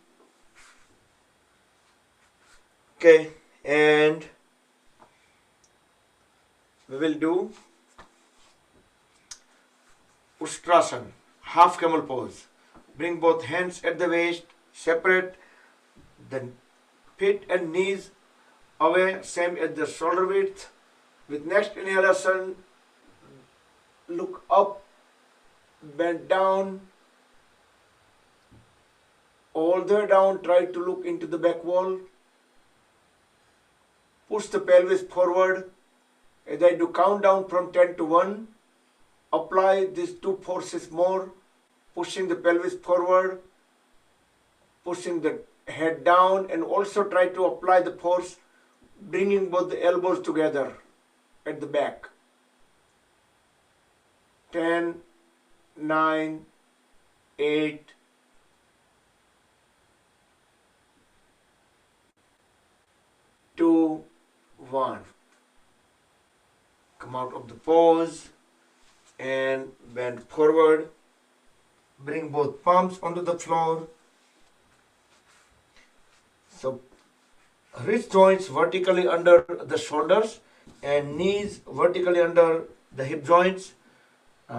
Okay, and we will do Ustrasana, half camel pose. Bring both hands at the waist, separate the feet and knees away, same as the shoulder width. With next inhalation, look up, bend down, all the way down, try to look into the back wall. Push the pelvis forward. As I do countdown from 10 to 1, apply these two forces more, pushing the pelvis forward, pushing the head down, and also try to apply the force, bringing both the elbows together at the back. 10, 9, 8, 2, 1. Come out of the pose and bend forward. Bring both palms onto the floor. So wrist joints vertically under the shoulders and knees vertically under the hip joints.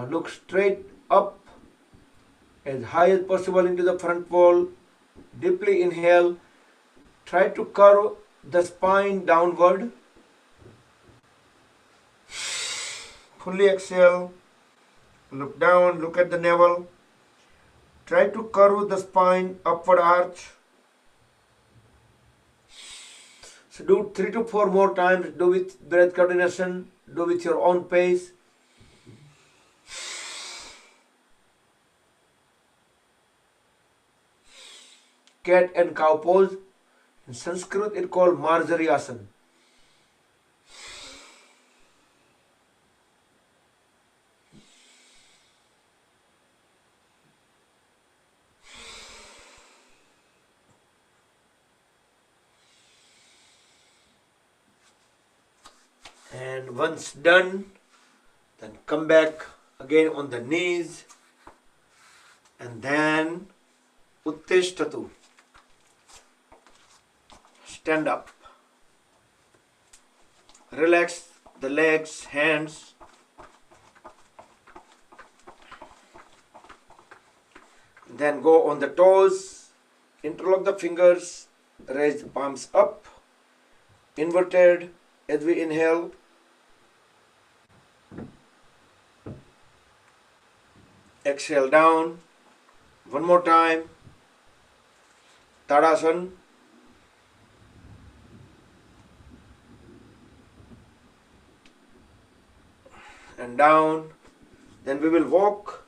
Look straight up as high as possible into the front wall. Deeply inhale. Try to curve the spine downward. Fully exhale. Look down, look at the navel. Try to curve the spine, upward arch. So do 3 to 4 more times. Do with breath coordination. Do with your own pace. Cat and cow pose. In Sanskrit it called Marjari Asana. And once done, then come back again on the knees and then Uttishtatu. Stand up. Relax the legs, hands. Then go on the toes. Interlock the fingers. Raise the palms up. Inverted as we inhale. Exhale down. One more time. Tadasana. And down. Then we will walk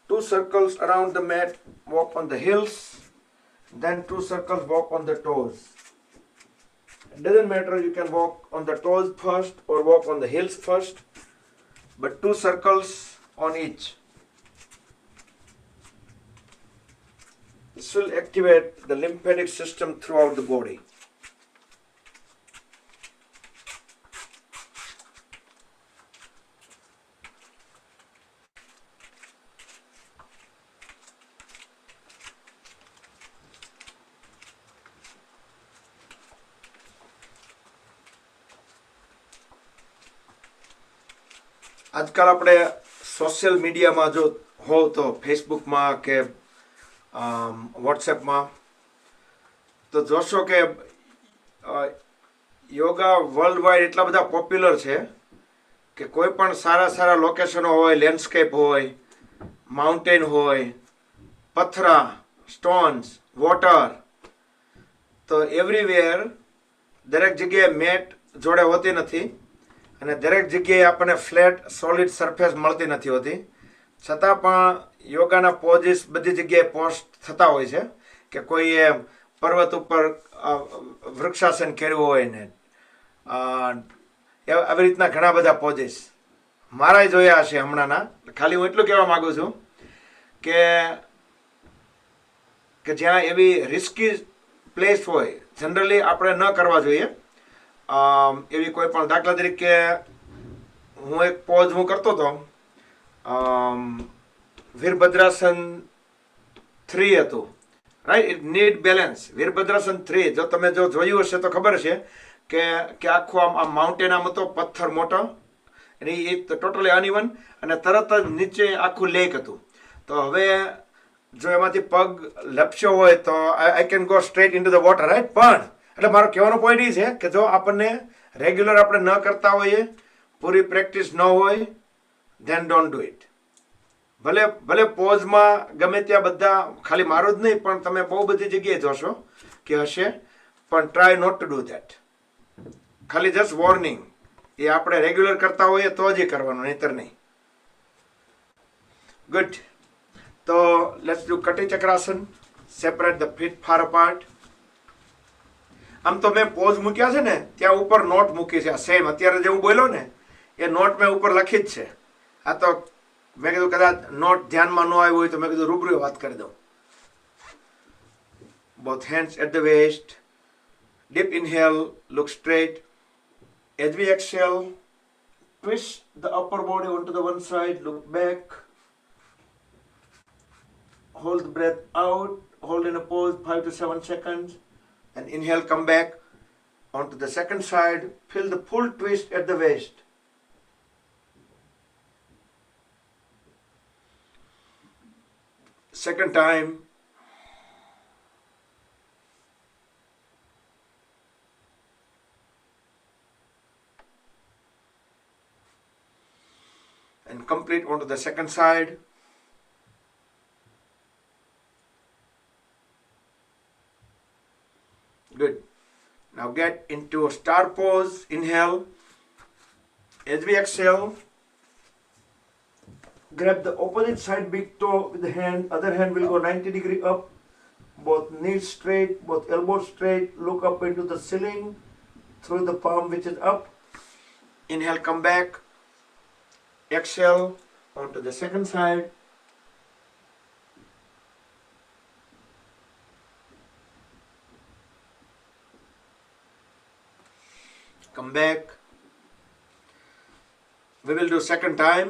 2 circles around the mat. Walk on the heels. Then 2 circles, walk on the toes. It doesn't matter, you can walk on the toes first or walk on the heels first. But 2 circles on each. This will activate the lymphatic system throughout the body. આજકાલ આપણે social મીડિયામાં જો હો તો ફેસબુકમાં કે વોટ્સએપમાં તો જોશો કે યોગા વર્લ્ડ વાઇડ એટલા બધા પોપ્યુલર છે કે કોઈ પણ સારા સારા લોકેશનો હોય, લેન્ડસ્કેપ હોય, માઉન્ટેન હોય, પથરા, સ્ટોન્સ, વોટર, તો એવરીવેર દરેક જગ્યાએ મેટ જોડે હોતી નથી અને દરેક જગ્યાએ આપણને ફ્લેટ સોલિડ સરફેસ મળતી નથી હોતી. છતાં પણ યોગાના પોઝિસ બધી જગ્યાએ પોસ્ટ થતા હોય છે કે કોઈએ પર્વત ઉપર વૃક્ષાસન કર્યું હોય ને આવી રીતના ઘણા બધા પોઝિસ મારા જોયા હશે હમણાંના. ખાલી હું એટલું કહેવા માગું છું કે જ્યાં એવી રિસ્કી પ્લેસ હોય જનરલી આપણે ન કરવા જોઈએ. એવી કોઈ પણ દાખલા તરીકે હું એક પોઝ કરતો હતો, વીરભદ્રાસન 3 હતું, right. It need balance. Virabhadrasana 3 જો તમે જોયું હશે તો ખબર હશે કે આખો આમ માઉન્ટેન આમ હતો, પથ્થર મોટો, અને એ ટોટલી અનઇવન, અને તરત જ નીચે આખું લેક હતું. તો હવે જો એમાંથી પગ લપસ્યો હોય તો I can go straight in to the water, right. પણ એટલે મારો કહેવાનો પોઈન્ટ એ છે કે જો આપણને રેગ્યુલર આપણે ન કરતા હોઈએ, પૂરી પ્રેક્ટિસ ન હોય, ધેન ડોન્ટ ડુ ઇટ. ભલે પોઝમાં ગમે ત્યાં બધા, ખાલી મારું જ નહીં પણ તમે બહુ બધી જગ્યાએ જોશો કે હશે, પણ try not to do that. ખાલી જસ્ટ વોર્નિંગ, એ આપણે રેગ્યુલર કરતા હોઈએ તો જ એ કરવાનું, નહીતર નહીં. ગુડ. તો let's do Kati Chakrasana. Separate the feet far apart. આમ તો મેં પોઝ મૂક્યા છે ને ત્યાં ઉપર નોટ મૂકી છે, સેમ અત્યારે જે હું બોલ્યો ને એ નોટ મેં ઉપર લખી જ છે. આ તો મેં કીધું કદાચ નોટ ધ્યાનમાં ન આવ્યું હોય તો મેં કીધું રૂબરૂ વાત કરી દઉં. Both hands at the waist. Deep inhale, look straight. As we exhale, twist the upper body onto the one side, look back. Hold the breath out, hold in a pose 5 to 7 seconds. And inhale, come back onto the second side, feel the full twist at the waist. Second time. And complete onto the second side. Good. Now get into a star pose. Inhale. As we exhale, grab the opposite side big toe with the hand. Other hand will go 90-degree up. Both knees straight, both elbows straight. Look up into the ceiling through the palm which is up. Inhale, come back. Exhale onto the second side. Come back. We will do second time.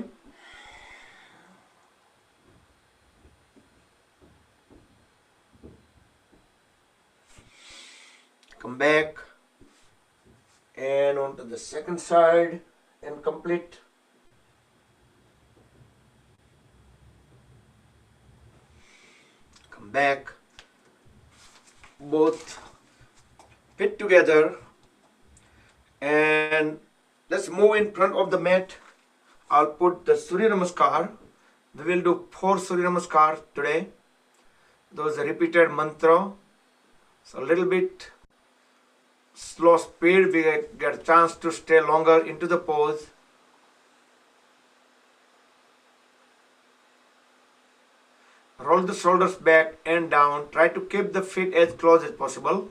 Come back and onto the second side and complete. Come back. Both fit together. And let's move in front of the mat. I'll put the Surya Namaskar. We will do 4 Surya Namaskar today. Those are repeated mantra. So a little bit slow speed. We get a chance to stay longer into the pose. Roll the shoulders back and down. Try to keep the feet as close as possible.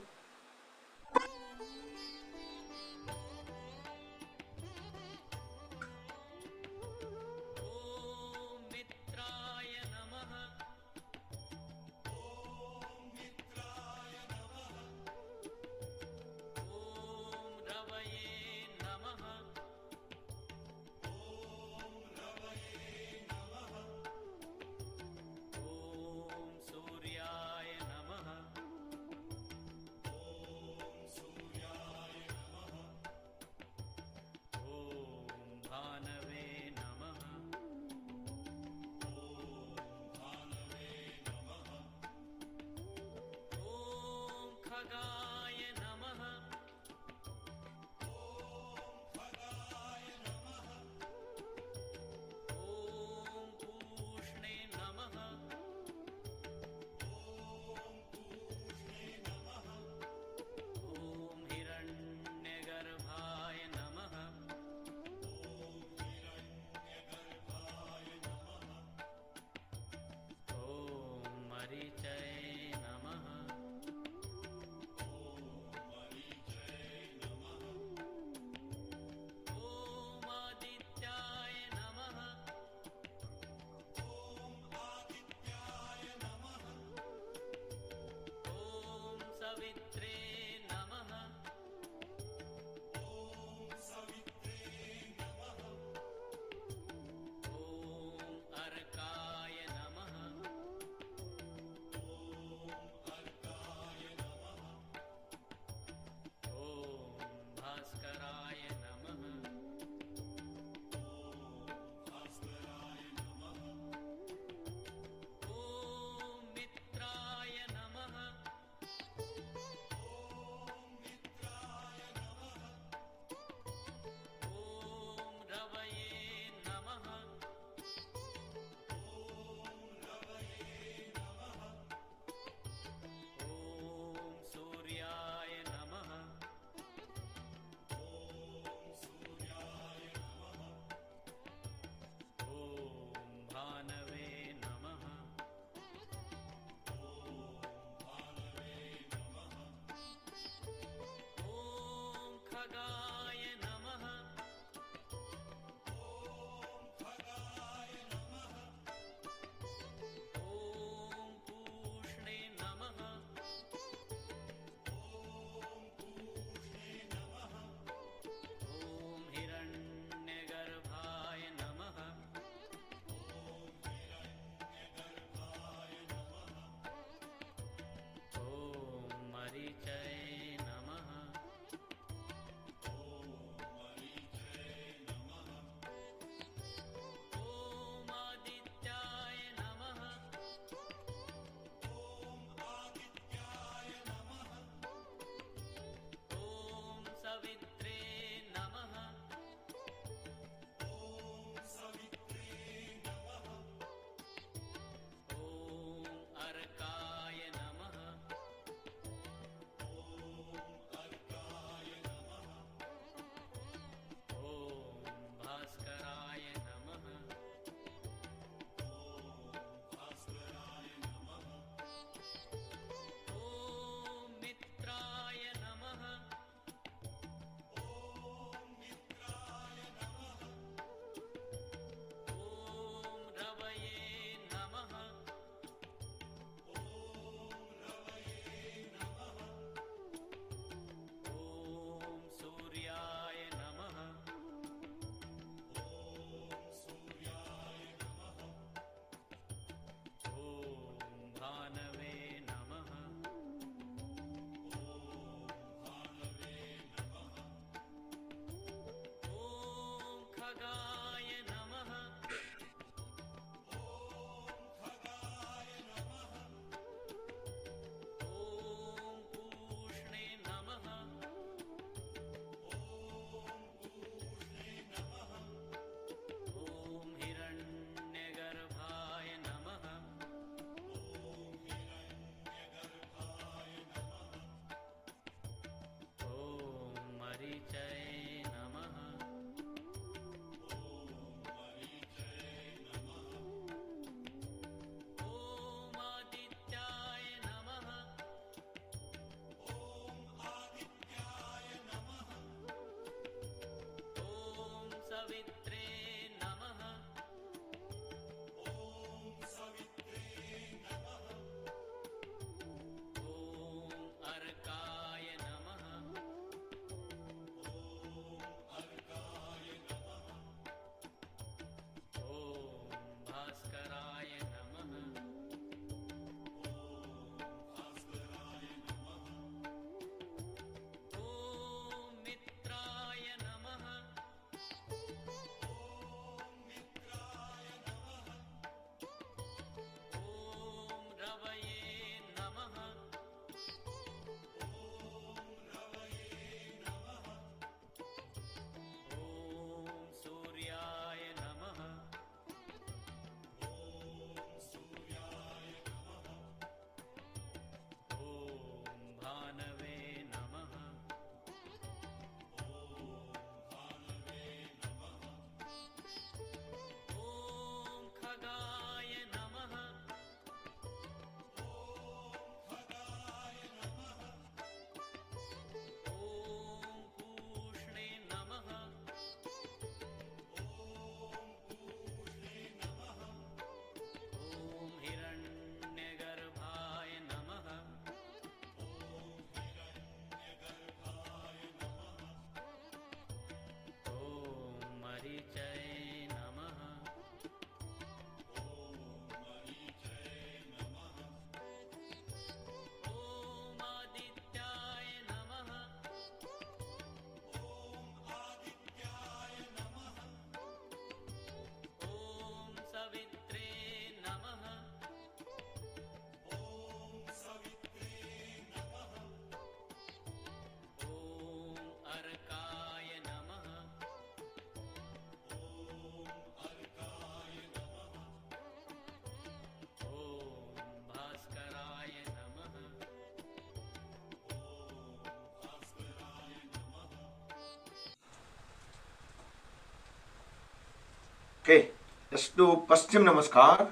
Okay, let's do Paschim Namaskar.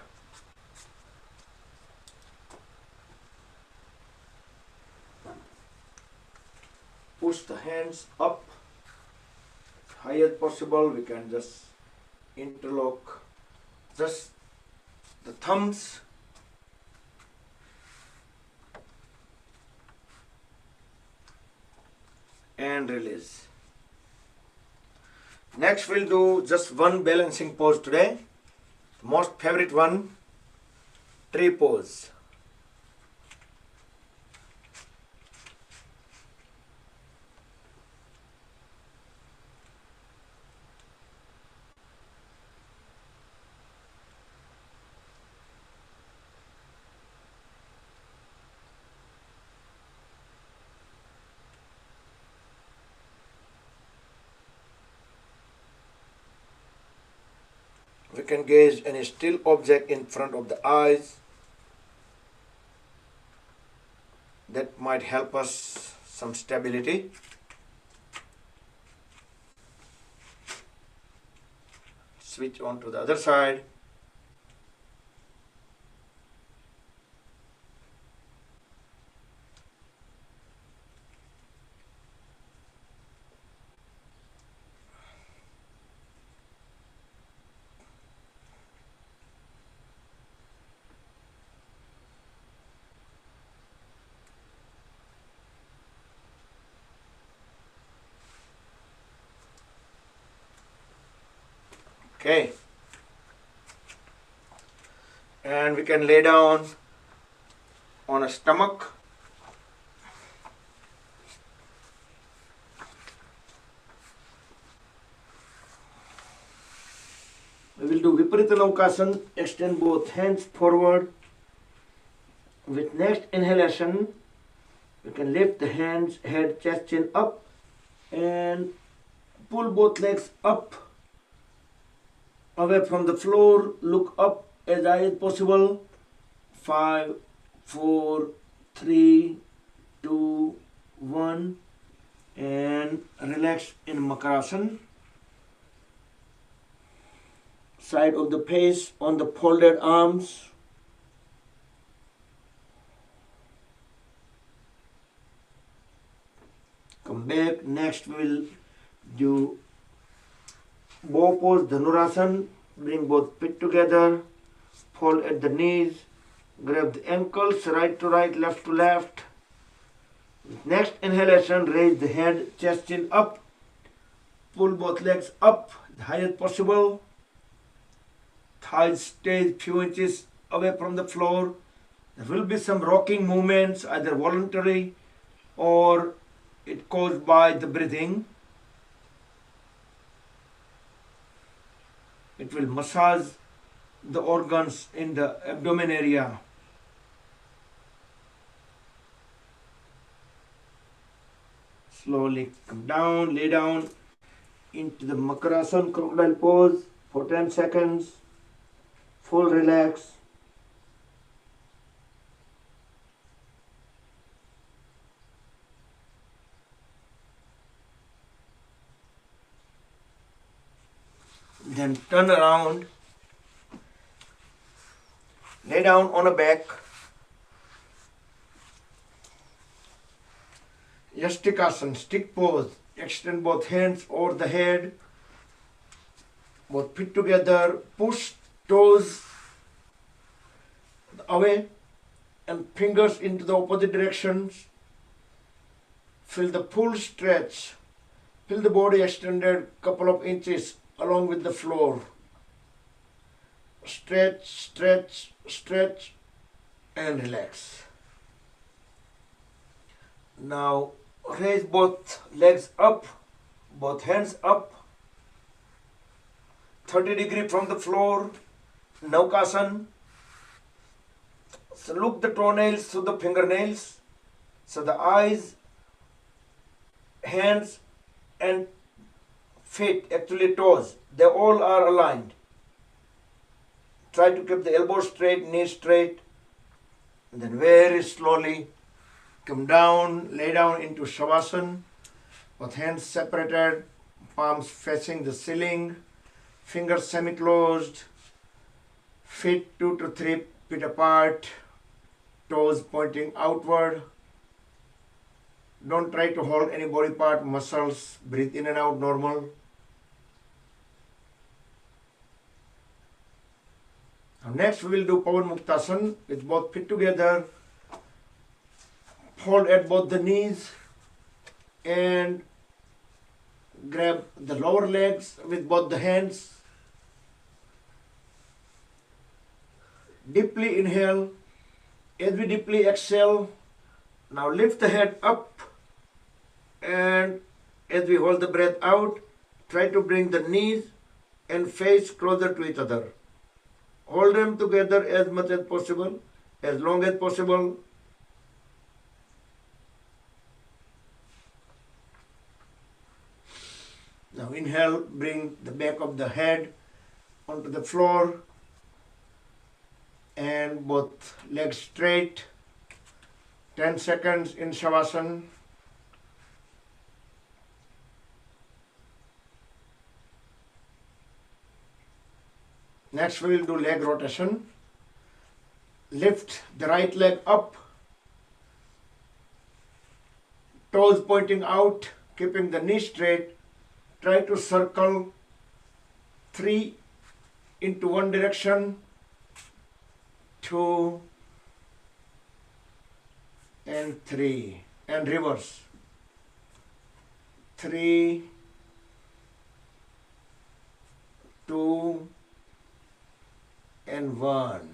Push the hands up high as possible. We can just interlock just the thumbs. And release. Next we'll do just one balancing pose today. Most favorite one, tree pose. We can gaze any still object in front of the eyes. That might help us some stability. Switch on to the other side. Okay. And we can lay down on a stomach. We will do Viparita Naukasana. Extend both hands forward. With next inhalation, we can lift the hands, head, chest, chin up and pull both legs up, away from the floor. Look up as high as possible. 5, 4, 3, 2, 1 and relax in Makarasana. Side of the face on the folded arms. Come back. Next we'll do bow pose, Dhanurasana. Bring both feet together. Fold at the knees. Grab the ankles, right to right, left to left. Next inhalation, raise the head, chest chin up. Pull both legs up as high as possible. Thighs stay few inches away from the floor. There will be some rocking movements, either voluntary or it caused by the breathing. It will massage the organs in the abdomen area. Slowly come down, lay down into the Makarasana crocodile pose for 10 seconds. Full relax. Then turn around. Lay down on a back. Yastikasana, stick pose. Extend both hands over the head. Both feet together. Push toes away and fingers into the opposite directions. Feel the full stretch. Feel the body extended couple of inches along with the floor. Stretch, stretch, stretch, and relax. Now raise both legs up, both hands up, 30-degree from the floor, Naukasana. So look the toenails to the fingernails. So the eyes, hands, and feet, actually toes, they all are aligned. Try to keep the elbows straight, knees straight. And then very slowly come down, lay down into Shavasana. Both hands separated, palms facing the ceiling, fingers semi-closed, feet 2 to 3 feet apart, toes pointing outward. Don't try to hold any body part, muscles. Breathe in and out normal. Now next we will do Pavan Muktasana with both feet together. Hold at both the knees and grab the lower legs with both the hands. Deeply inhale. As we deeply exhale, now lift the head up, and as we hold the breath out, try to bring the knees and face closer to each other. Hold them together as much as possible, as long as possible. Now inhale, bring the back of the head onto the floor and both legs straight. 10 seconds in Shavasana. Next we will do leg rotation. Lift the right leg up, toes pointing out, keeping the knee straight. Try to circle 3 into one direction, 2 and 3, and reverse. 3, 2 and 1.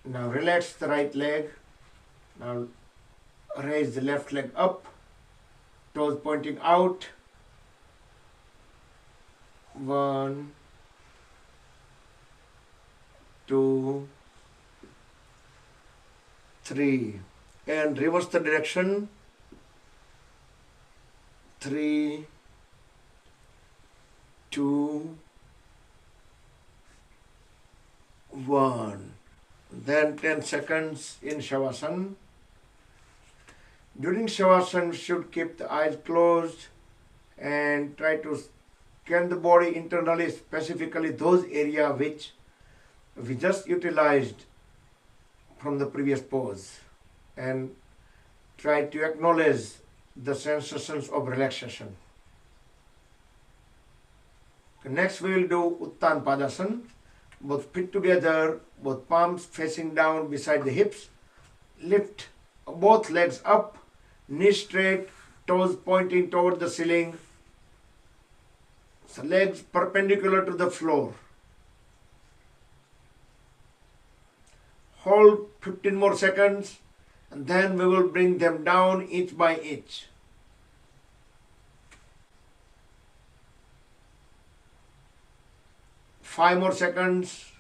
Now relax the right leg. Now raise the left leg up, toes pointing out. 1, 2, 3, and reverse the direction. 3, 2, 1. Then 10 seconds in Shavasana. During Shavasana, we should keep the eyes closed and try to scan the body internally, specifically those areas which we just utilized from the previous pose, and try to acknowledge the sensations of relaxation. Next we will do Uttan Padasana. Both feet together, both palms facing down beside the hips. Lift both legs up, knees straight, toes pointing toward the ceiling. So legs perpendicular to the floor. Hold 15 more seconds, and then we will bring them down each by each. Five more seconds.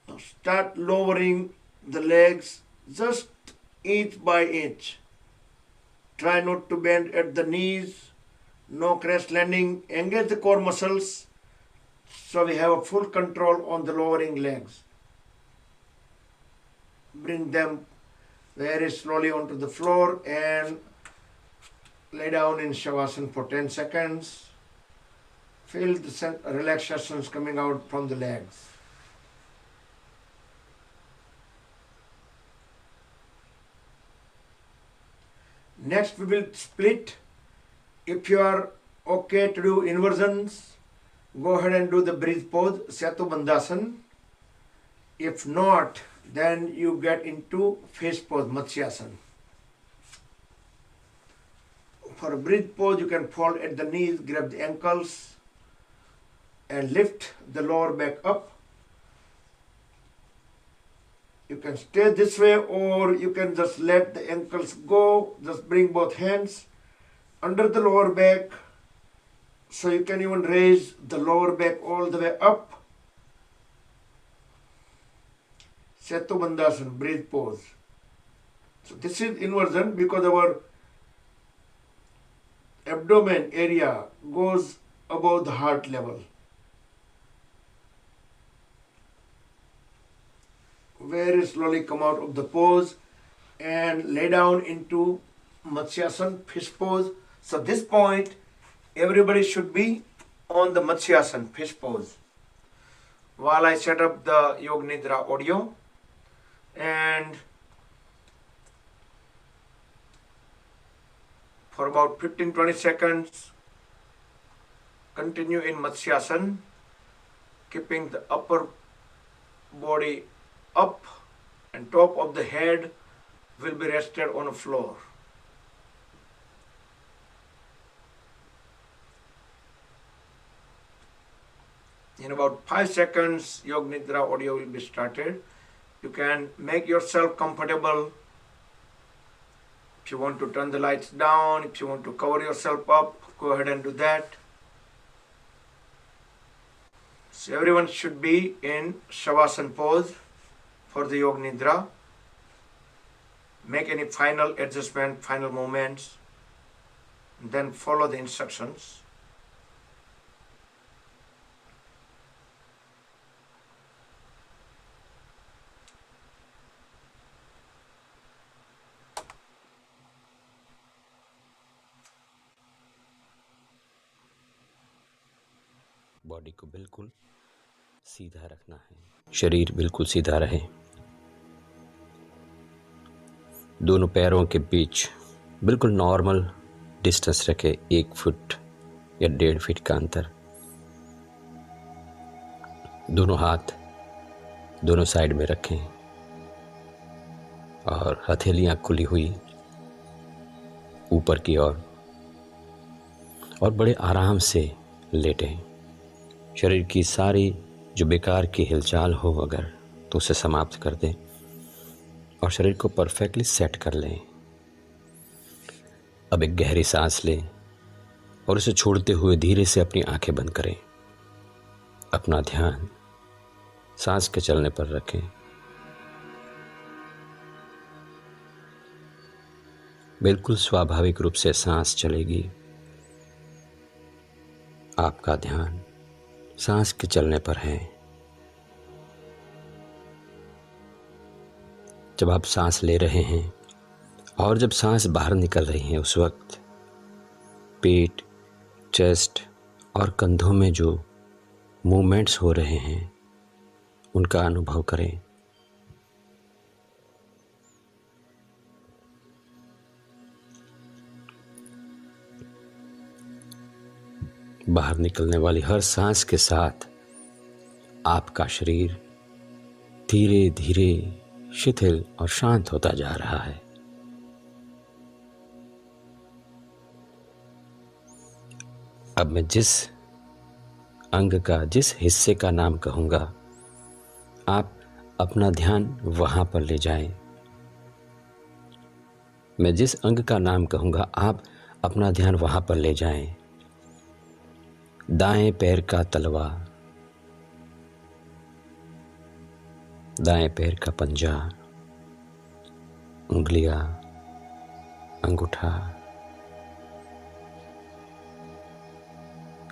Now start lowering the legs just inch by inch. Try not to bend at the knees. No crash landing. Engage the core muscles so we have a full control on the lowering legs. Bring them very slowly onto the floor and lay down in Shavasana for 10 seconds. Feel the relaxations coming out from the legs. Next we will split. If you are okay to do inversions, go ahead and do the breathe pose, Setu Bandhasana. If not, then you get into face pose, Matsyasana. For a breathe pose, you can fold at the knees, grab the ankles, and lift the lower back up. You can stay this way, or you can just let the ankles go. Just bring both hands under the lower back, so you can even raise the lower back all the way up. Setu Bandhasana, breathe pose. So this is inversion because our abdomen area goes above the heart level. Very slowly come out of the pose and lay down into Matsyasana, fish pose. So this point, everybody should be on the Matsyasana, fish pose. While I set up the Yoga Nidra audio, and for about 15-20 seconds, continue in Matsyasana, keeping the upper body up and top of the head will be rested on the floor. In about 5 seconds, Yoga Nidra audio will be started. You can make yourself comfortable. If you want to turn the lights down, if you want to cover yourself up, go ahead and do that. So everyone should be in Shavasana pose for the Yoga Nidra. Make any final adjustment, final movements, and then follow the instructions. Body को बिल्कुल सीधा रखना है, शरीर बिल्कुल सीधा रहे। दोनों पैरों के बीच बिल्कुल नॉर्मल डिस्टेंस रखे, 1 फुट या 1.5 फीट का अंतर। दोनों हाथ दोनों साइड में रखें और हथेलियां खुली हुई ऊपर की ओर, और बड़े आराम से लेटें। शरीर की सारी जो बेकार की हिलचाल हो अगर, तो उसे समाप्त कर दें और शरीर को परफेक्टली सेट कर लें। अब एक गहरी सांस लें और उसे छोड़ते हुए धीरे से अपनी आंखें बंद करें। अपना ध्यान सांस के चलने पर रखें। बिल्कुल स्वाभाविक रूप से सांस चलेगी। आपका ध्यान सांस के चलने पर है। जब आप सांस ले रहे हैं और जब सांस बाहर निकल रही है, उस वक्त पेट, चेस्ट और कंधों में जो मूवमेंट्स हो रहे हैं उनका अनुभव करें। बाहर निकलने वाली हर सांस के साथ आपका शरीर धीरे धीरे शिथिल और शांत होता जा रहा है। अब मैं जिस अंग का, जिस हिस्से का नाम कहूँगा, आप अपना ध्यान वहाँ पर ले जाएं। मैं जिस अंग का नाम कहूँगा, आप अपना ध्यान वहाँ पर ले जाएं। दाएं पैर का तलवा, दाएं पैर का पंजा, उंगलियां, अंगूठा,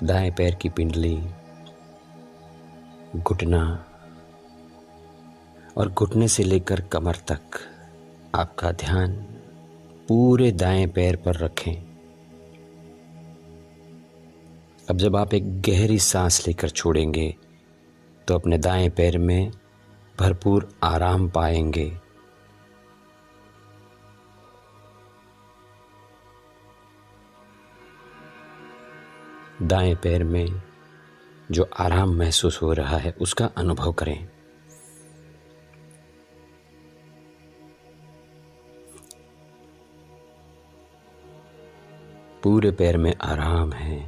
दाएं पैर की पिंडली, घुटना और घुटने से लेकर कमर तक आपका ध्यान पूरे दाएं पैर पर रखें। अब जब आप एक गहरी सांस लेकर छोड़ेंगे तो अपने दाएं पैर में भरपूर आराम पाएंगे। दाएं पैर में जो आराम महसूस हो रहा है उसका अनुभव करें। पूरे पैर में आराम है,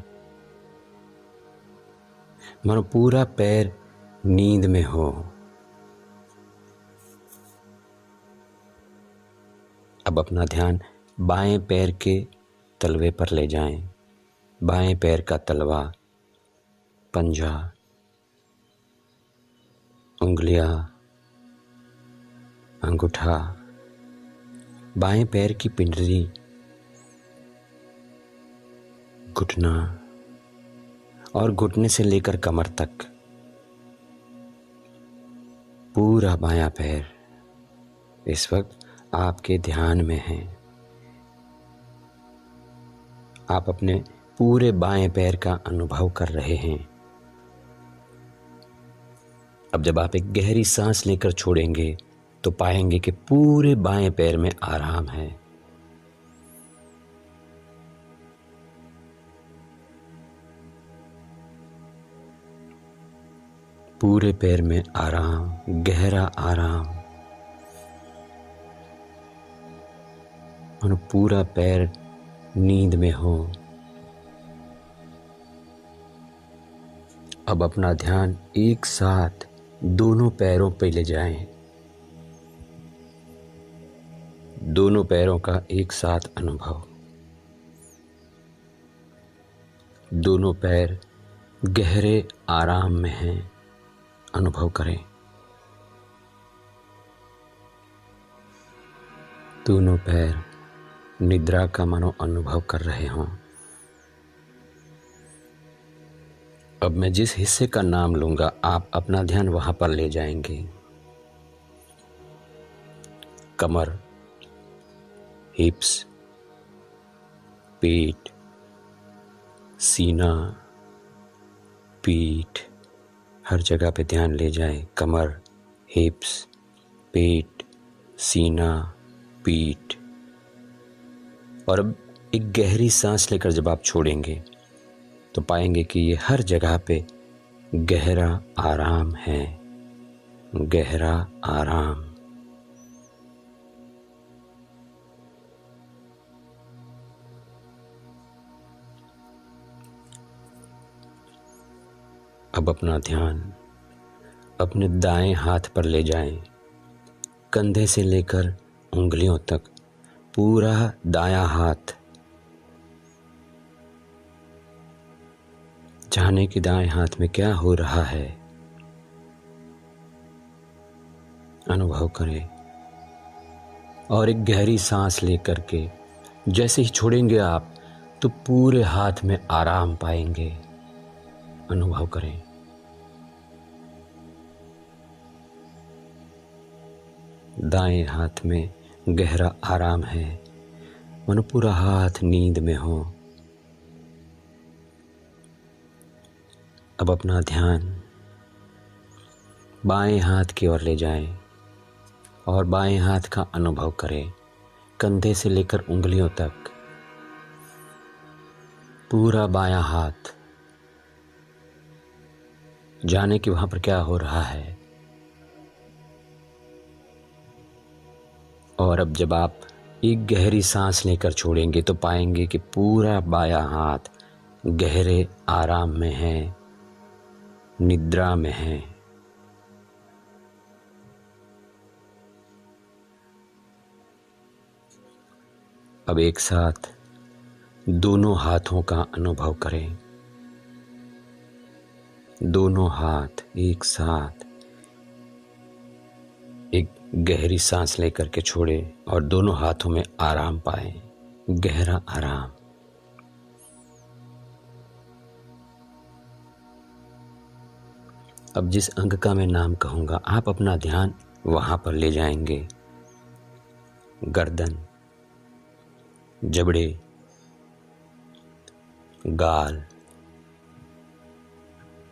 मानो पूरा पैर नींद में हो। अब अपना ध्यान बाएं पैर के तलवे पर ले जाएं। बाएं पैर का तलवा, पंजा, उंगलियां, अंगूठा, बाएं पैर की पिंडली, घुटना और घुटने से लेकर कमर तक पूरा बायां पैर इस वक्त आपके ध्यान में है। आप अपने पूरे बाएं पैर का अनुभव कर रहे हैं। अब जब आप एक गहरी सांस लेकर छोड़ेंगे तो पाएंगे कि पूरे बाएं पैर में आराम है। पूरे पैर में आराम, गहरा आराम, और पूरा पैर नींद में हो। अब अपना ध्यान एक साथ दोनों पैरों पर ले जाएं। दोनों पैरों का एक साथ अनुभव। दोनों पैर गहरे आराम में हैं, अनुभव करें। दोनों पैर निद्रा का मानो अनुभव कर रहे हों। अब मैं जिस हिस्से का नाम लूंगा आप अपना ध्यान वहां पर ले जाएंगे। कमर, हिप्स, पेट, सीना, पीठ, हर जगह पे ध्यान ले जाएं। कमर, हिप्स, पेट, सीना, पीठ। और अब एक गहरी सांस लेकर जब आप छोड़ेंगे तो पाएंगे कि ये हर जगह पे गहरा आराम है, गहरा आराम। अब अपना ध्यान अपने दाएं हाथ पर ले जाएं। कंधे से लेकर उंगलियों तक पूरा दायां हाथ। जाने कि दाएं हाथ में क्या हो रहा है, अनुभव करें। और एक गहरी सांस लेकर के जैसे ही छोड़ेंगे आप तो पूरे हाथ में आराम पाएंगे, अनुभव करें। दाएं हाथ में गहरा आराम है, मानो पूरा हाथ नींद में हो। अब अपना ध्यान बाएं हाथ की ओर ले जाएं और बाएं हाथ का अनुभव करें। कंधे से लेकर उंगलियों तक पूरा बायां हाथ। जाने कि वहां पर क्या हो रहा है। और अब जब आप एक गहरी सांस लेकर छोड़ेंगे तो पाएंगे कि पूरा बायां हाथ गहरे आराम में है, निद्रा में है। अब एक साथ दोनों हाथों का अनुभव करें। दोनों हाथ एक साथ एक गहरी सांस लेकर के छोड़े और दोनों हाथों में आराम पाएं, गहरा आराम। अब जिस अंग का मैं नाम कहूंगा आप अपना ध्यान वहां पर ले जाएंगे। गर्दन, जबड़े, गाल,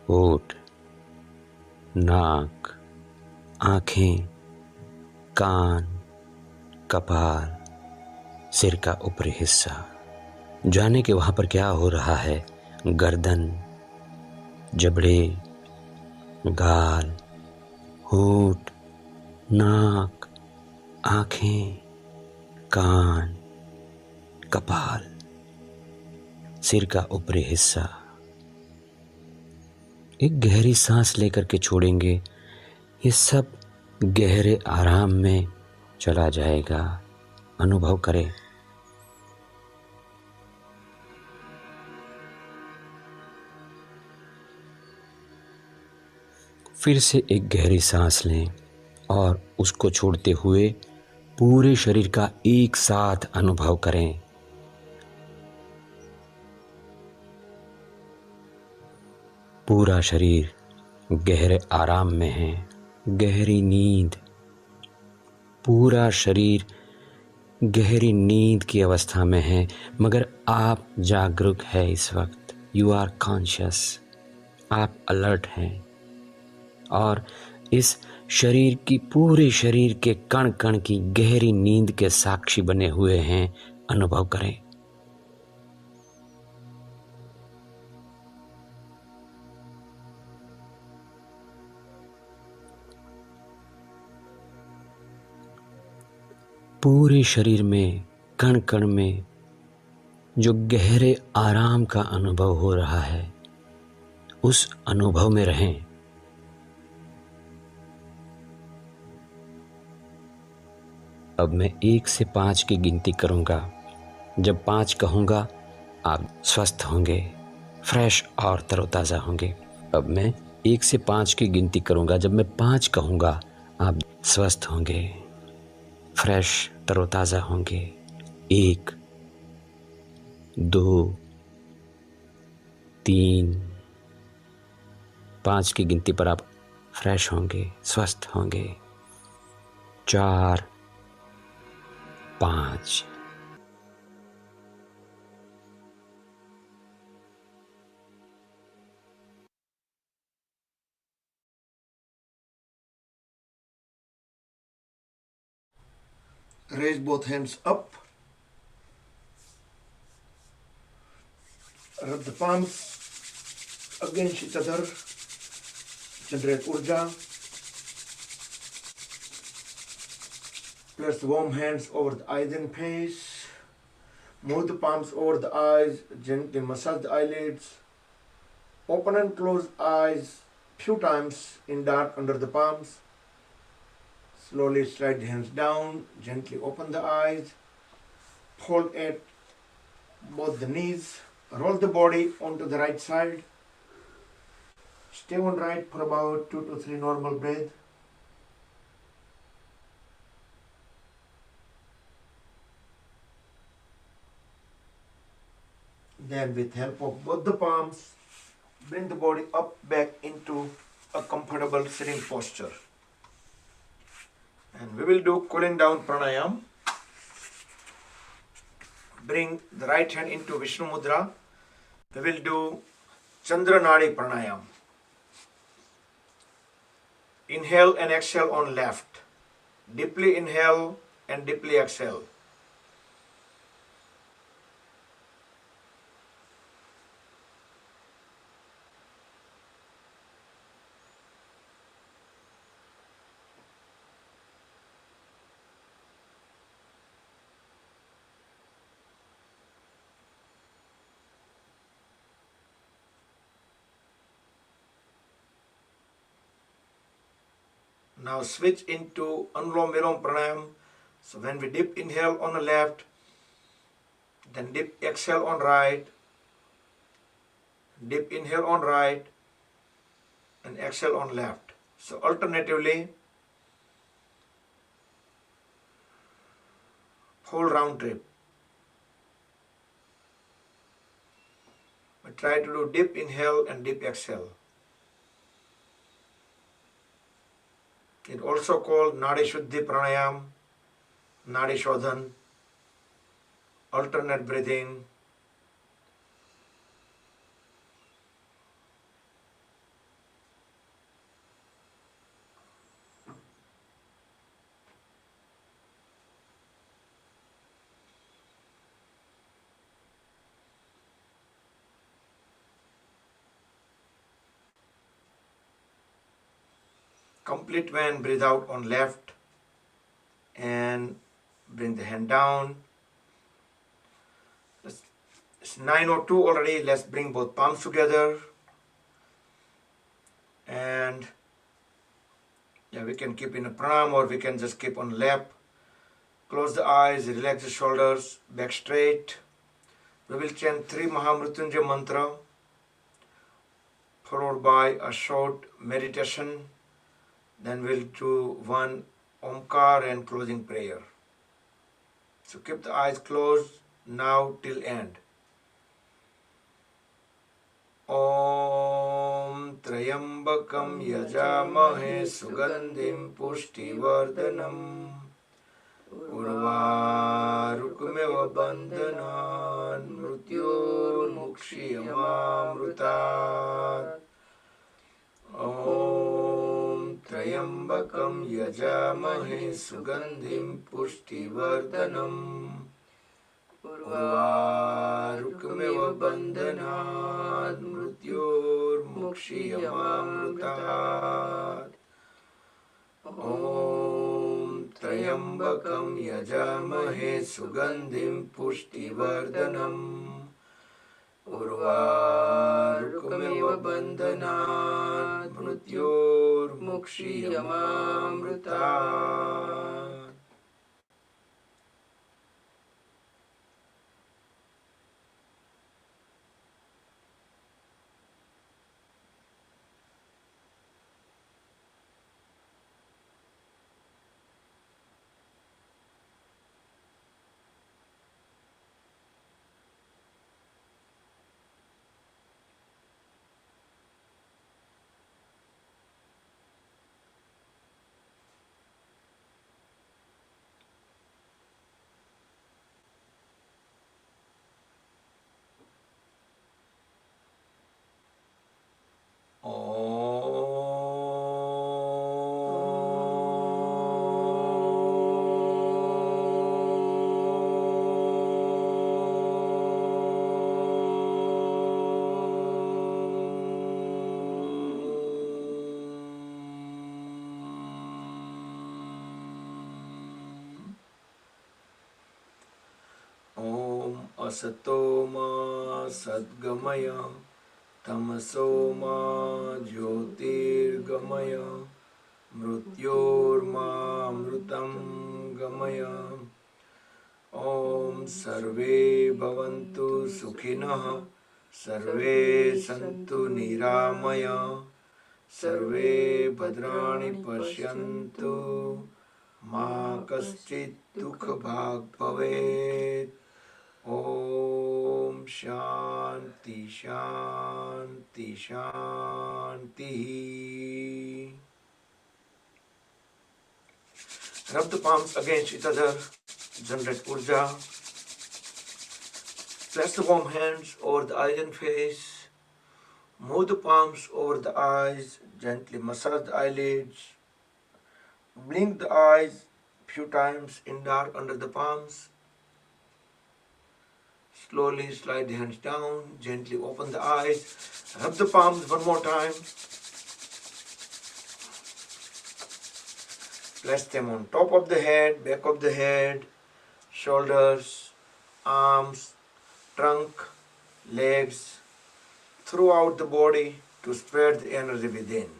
होठ, नाक, आंखें, कान, कपाल, सिर का ऊपरी हिस्सा। जाने के वहां पर क्या हो रहा है। गर्दन, जबड़े, गाल, होठ, नाक, आंखें, कान, कपाल। सिर का ऊपरी हिस्सा। एक गहरी सांस लेकर के छोड़ेंगे, ये सब गहरे आराम में चला जाएगा। अनुभव करें। फिर से एक गहरी सांस लें और उसको छोड़ते हुए पूरे शरीर का एक साथ अनुभव करें। पूरा शरीर गहरे आराम में है, गहरी नींद। पूरा शरीर गहरी नींद की अवस्था में है, मगर आप जागरूक है इस वक्त। यू आर कॉन्शियस, आप अलर्ट हैं और इस शरीर की, पूरे शरीर के कण कण की गहरी नींद के साक्षी बने हुए हैं। अनुभव करें। पूरे शरीर में, कण कण में जो गहरे आराम का अनुभव हो रहा है, उस अनुभव में रहें। अब मैं 1 से 5 की गिनती करूंगा। जब 5 कहूंगा आप स्वस्थ होंगे, फ्रेश और तरोताज़ा होंगे। अब मैं 1 से 5 की गिनती करूंगा। जब मैं 5 कहूंगा आप स्वस्थ होंगे, फ्रेश तरोताज़ा होंगे। 1, 2, 3, 5 की गिनती पर आप फ्रेश होंगे, स्वस्थ होंगे। 4, 5। Raise both hands up. Rub the palms against each other. Generate urja. Place the warm hands over the eyes and face. Move the palms over the eyes. Gently massage the eyelids. Open and close eyes few times in dark under the palms. Slowly slide the hands down. Gently open the eyes. Fold at both the knees. Roll the body onto the right side. Stay on right for about 2 to 3 normal breaths. Then with help of both the palms, bring the body up back into a comfortable sitting posture. And we will do cooling down pranayam. Bring the right hand into Vishnu Mudra. We will do Chandra Nadi pranayam. Inhale and exhale on left. Deeply inhale and deeply exhale. Now switch into Anulom Vilom Pranayam. So when we dip inhale on the left, then dip exhale on right, dip inhale on right, and exhale on left. So alternatively, whole round trip. We try to do dip inhale and dip exhale. It also called Nadi Shuddhi Pranayam, Nadi Shodhan, alternate breathing. Complete when breathe out on left and bring the hand down. It's 9:02 already. Let's bring both palms together. And yeah, we can keep in a pranam or we can just keep on lap. Close the eyes, relax the shoulders, back straight. We will chant 3 Mahamrutyunjaya mantra followed by a short meditation. Then we'll do 1 Omkar and closing prayer. So keep the eyes closed now till end. Om Trayambakam Yajamahe Sugandhim Pushtivardanam Urvarukmeva Bandhanan Mrityor Mukshiyamamrutat. Om Trayambakam Yajamahe Sugandhim Pushtivardanam Urvarukmeva Bandhanat Mrityor Mukshiyamamrutat. Om Trayambakam Yajamahe Sugandhim Pushtivardanam Urvarukmeva Bandhanat Mrityor Mukshiyamamrutat. Om Asato Ma Sadgamaya Tamaso Ma Jyotirgamaya Mrityor Ma Amrutam Gamaya. Om Sarve Bhavantu Sukhinah Sarve Santu Niramaya Sarve Bhadrani Pashyantu Ma Kaschit Dukha Bhag Bhavet. Om Shanti Shanti Shanti. Rub the palms against each other, generate urja. Place the warm hands over the eyes and face. Move the palms over the eyes, gently massage the eyelids. Blink the eyes few times in dark under the palms. Slowly slide the hands down, gently open the eyes. Rub the palms one more time. Place them on top of the head, back of the head, shoulders, arms, trunk, legs, throughout the body to spread the energy within.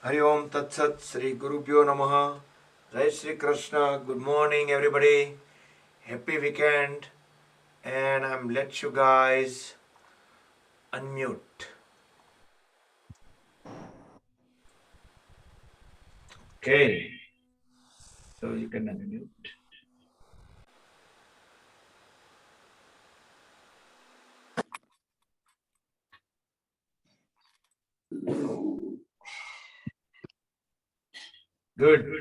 Hari Om Tat Sat Sri Gurubhyo Namaha. Jai Sri Krishna. Good morning everybody. Happy weekend. And I'm let you guys unmute. Okay. So you can unmute. Good.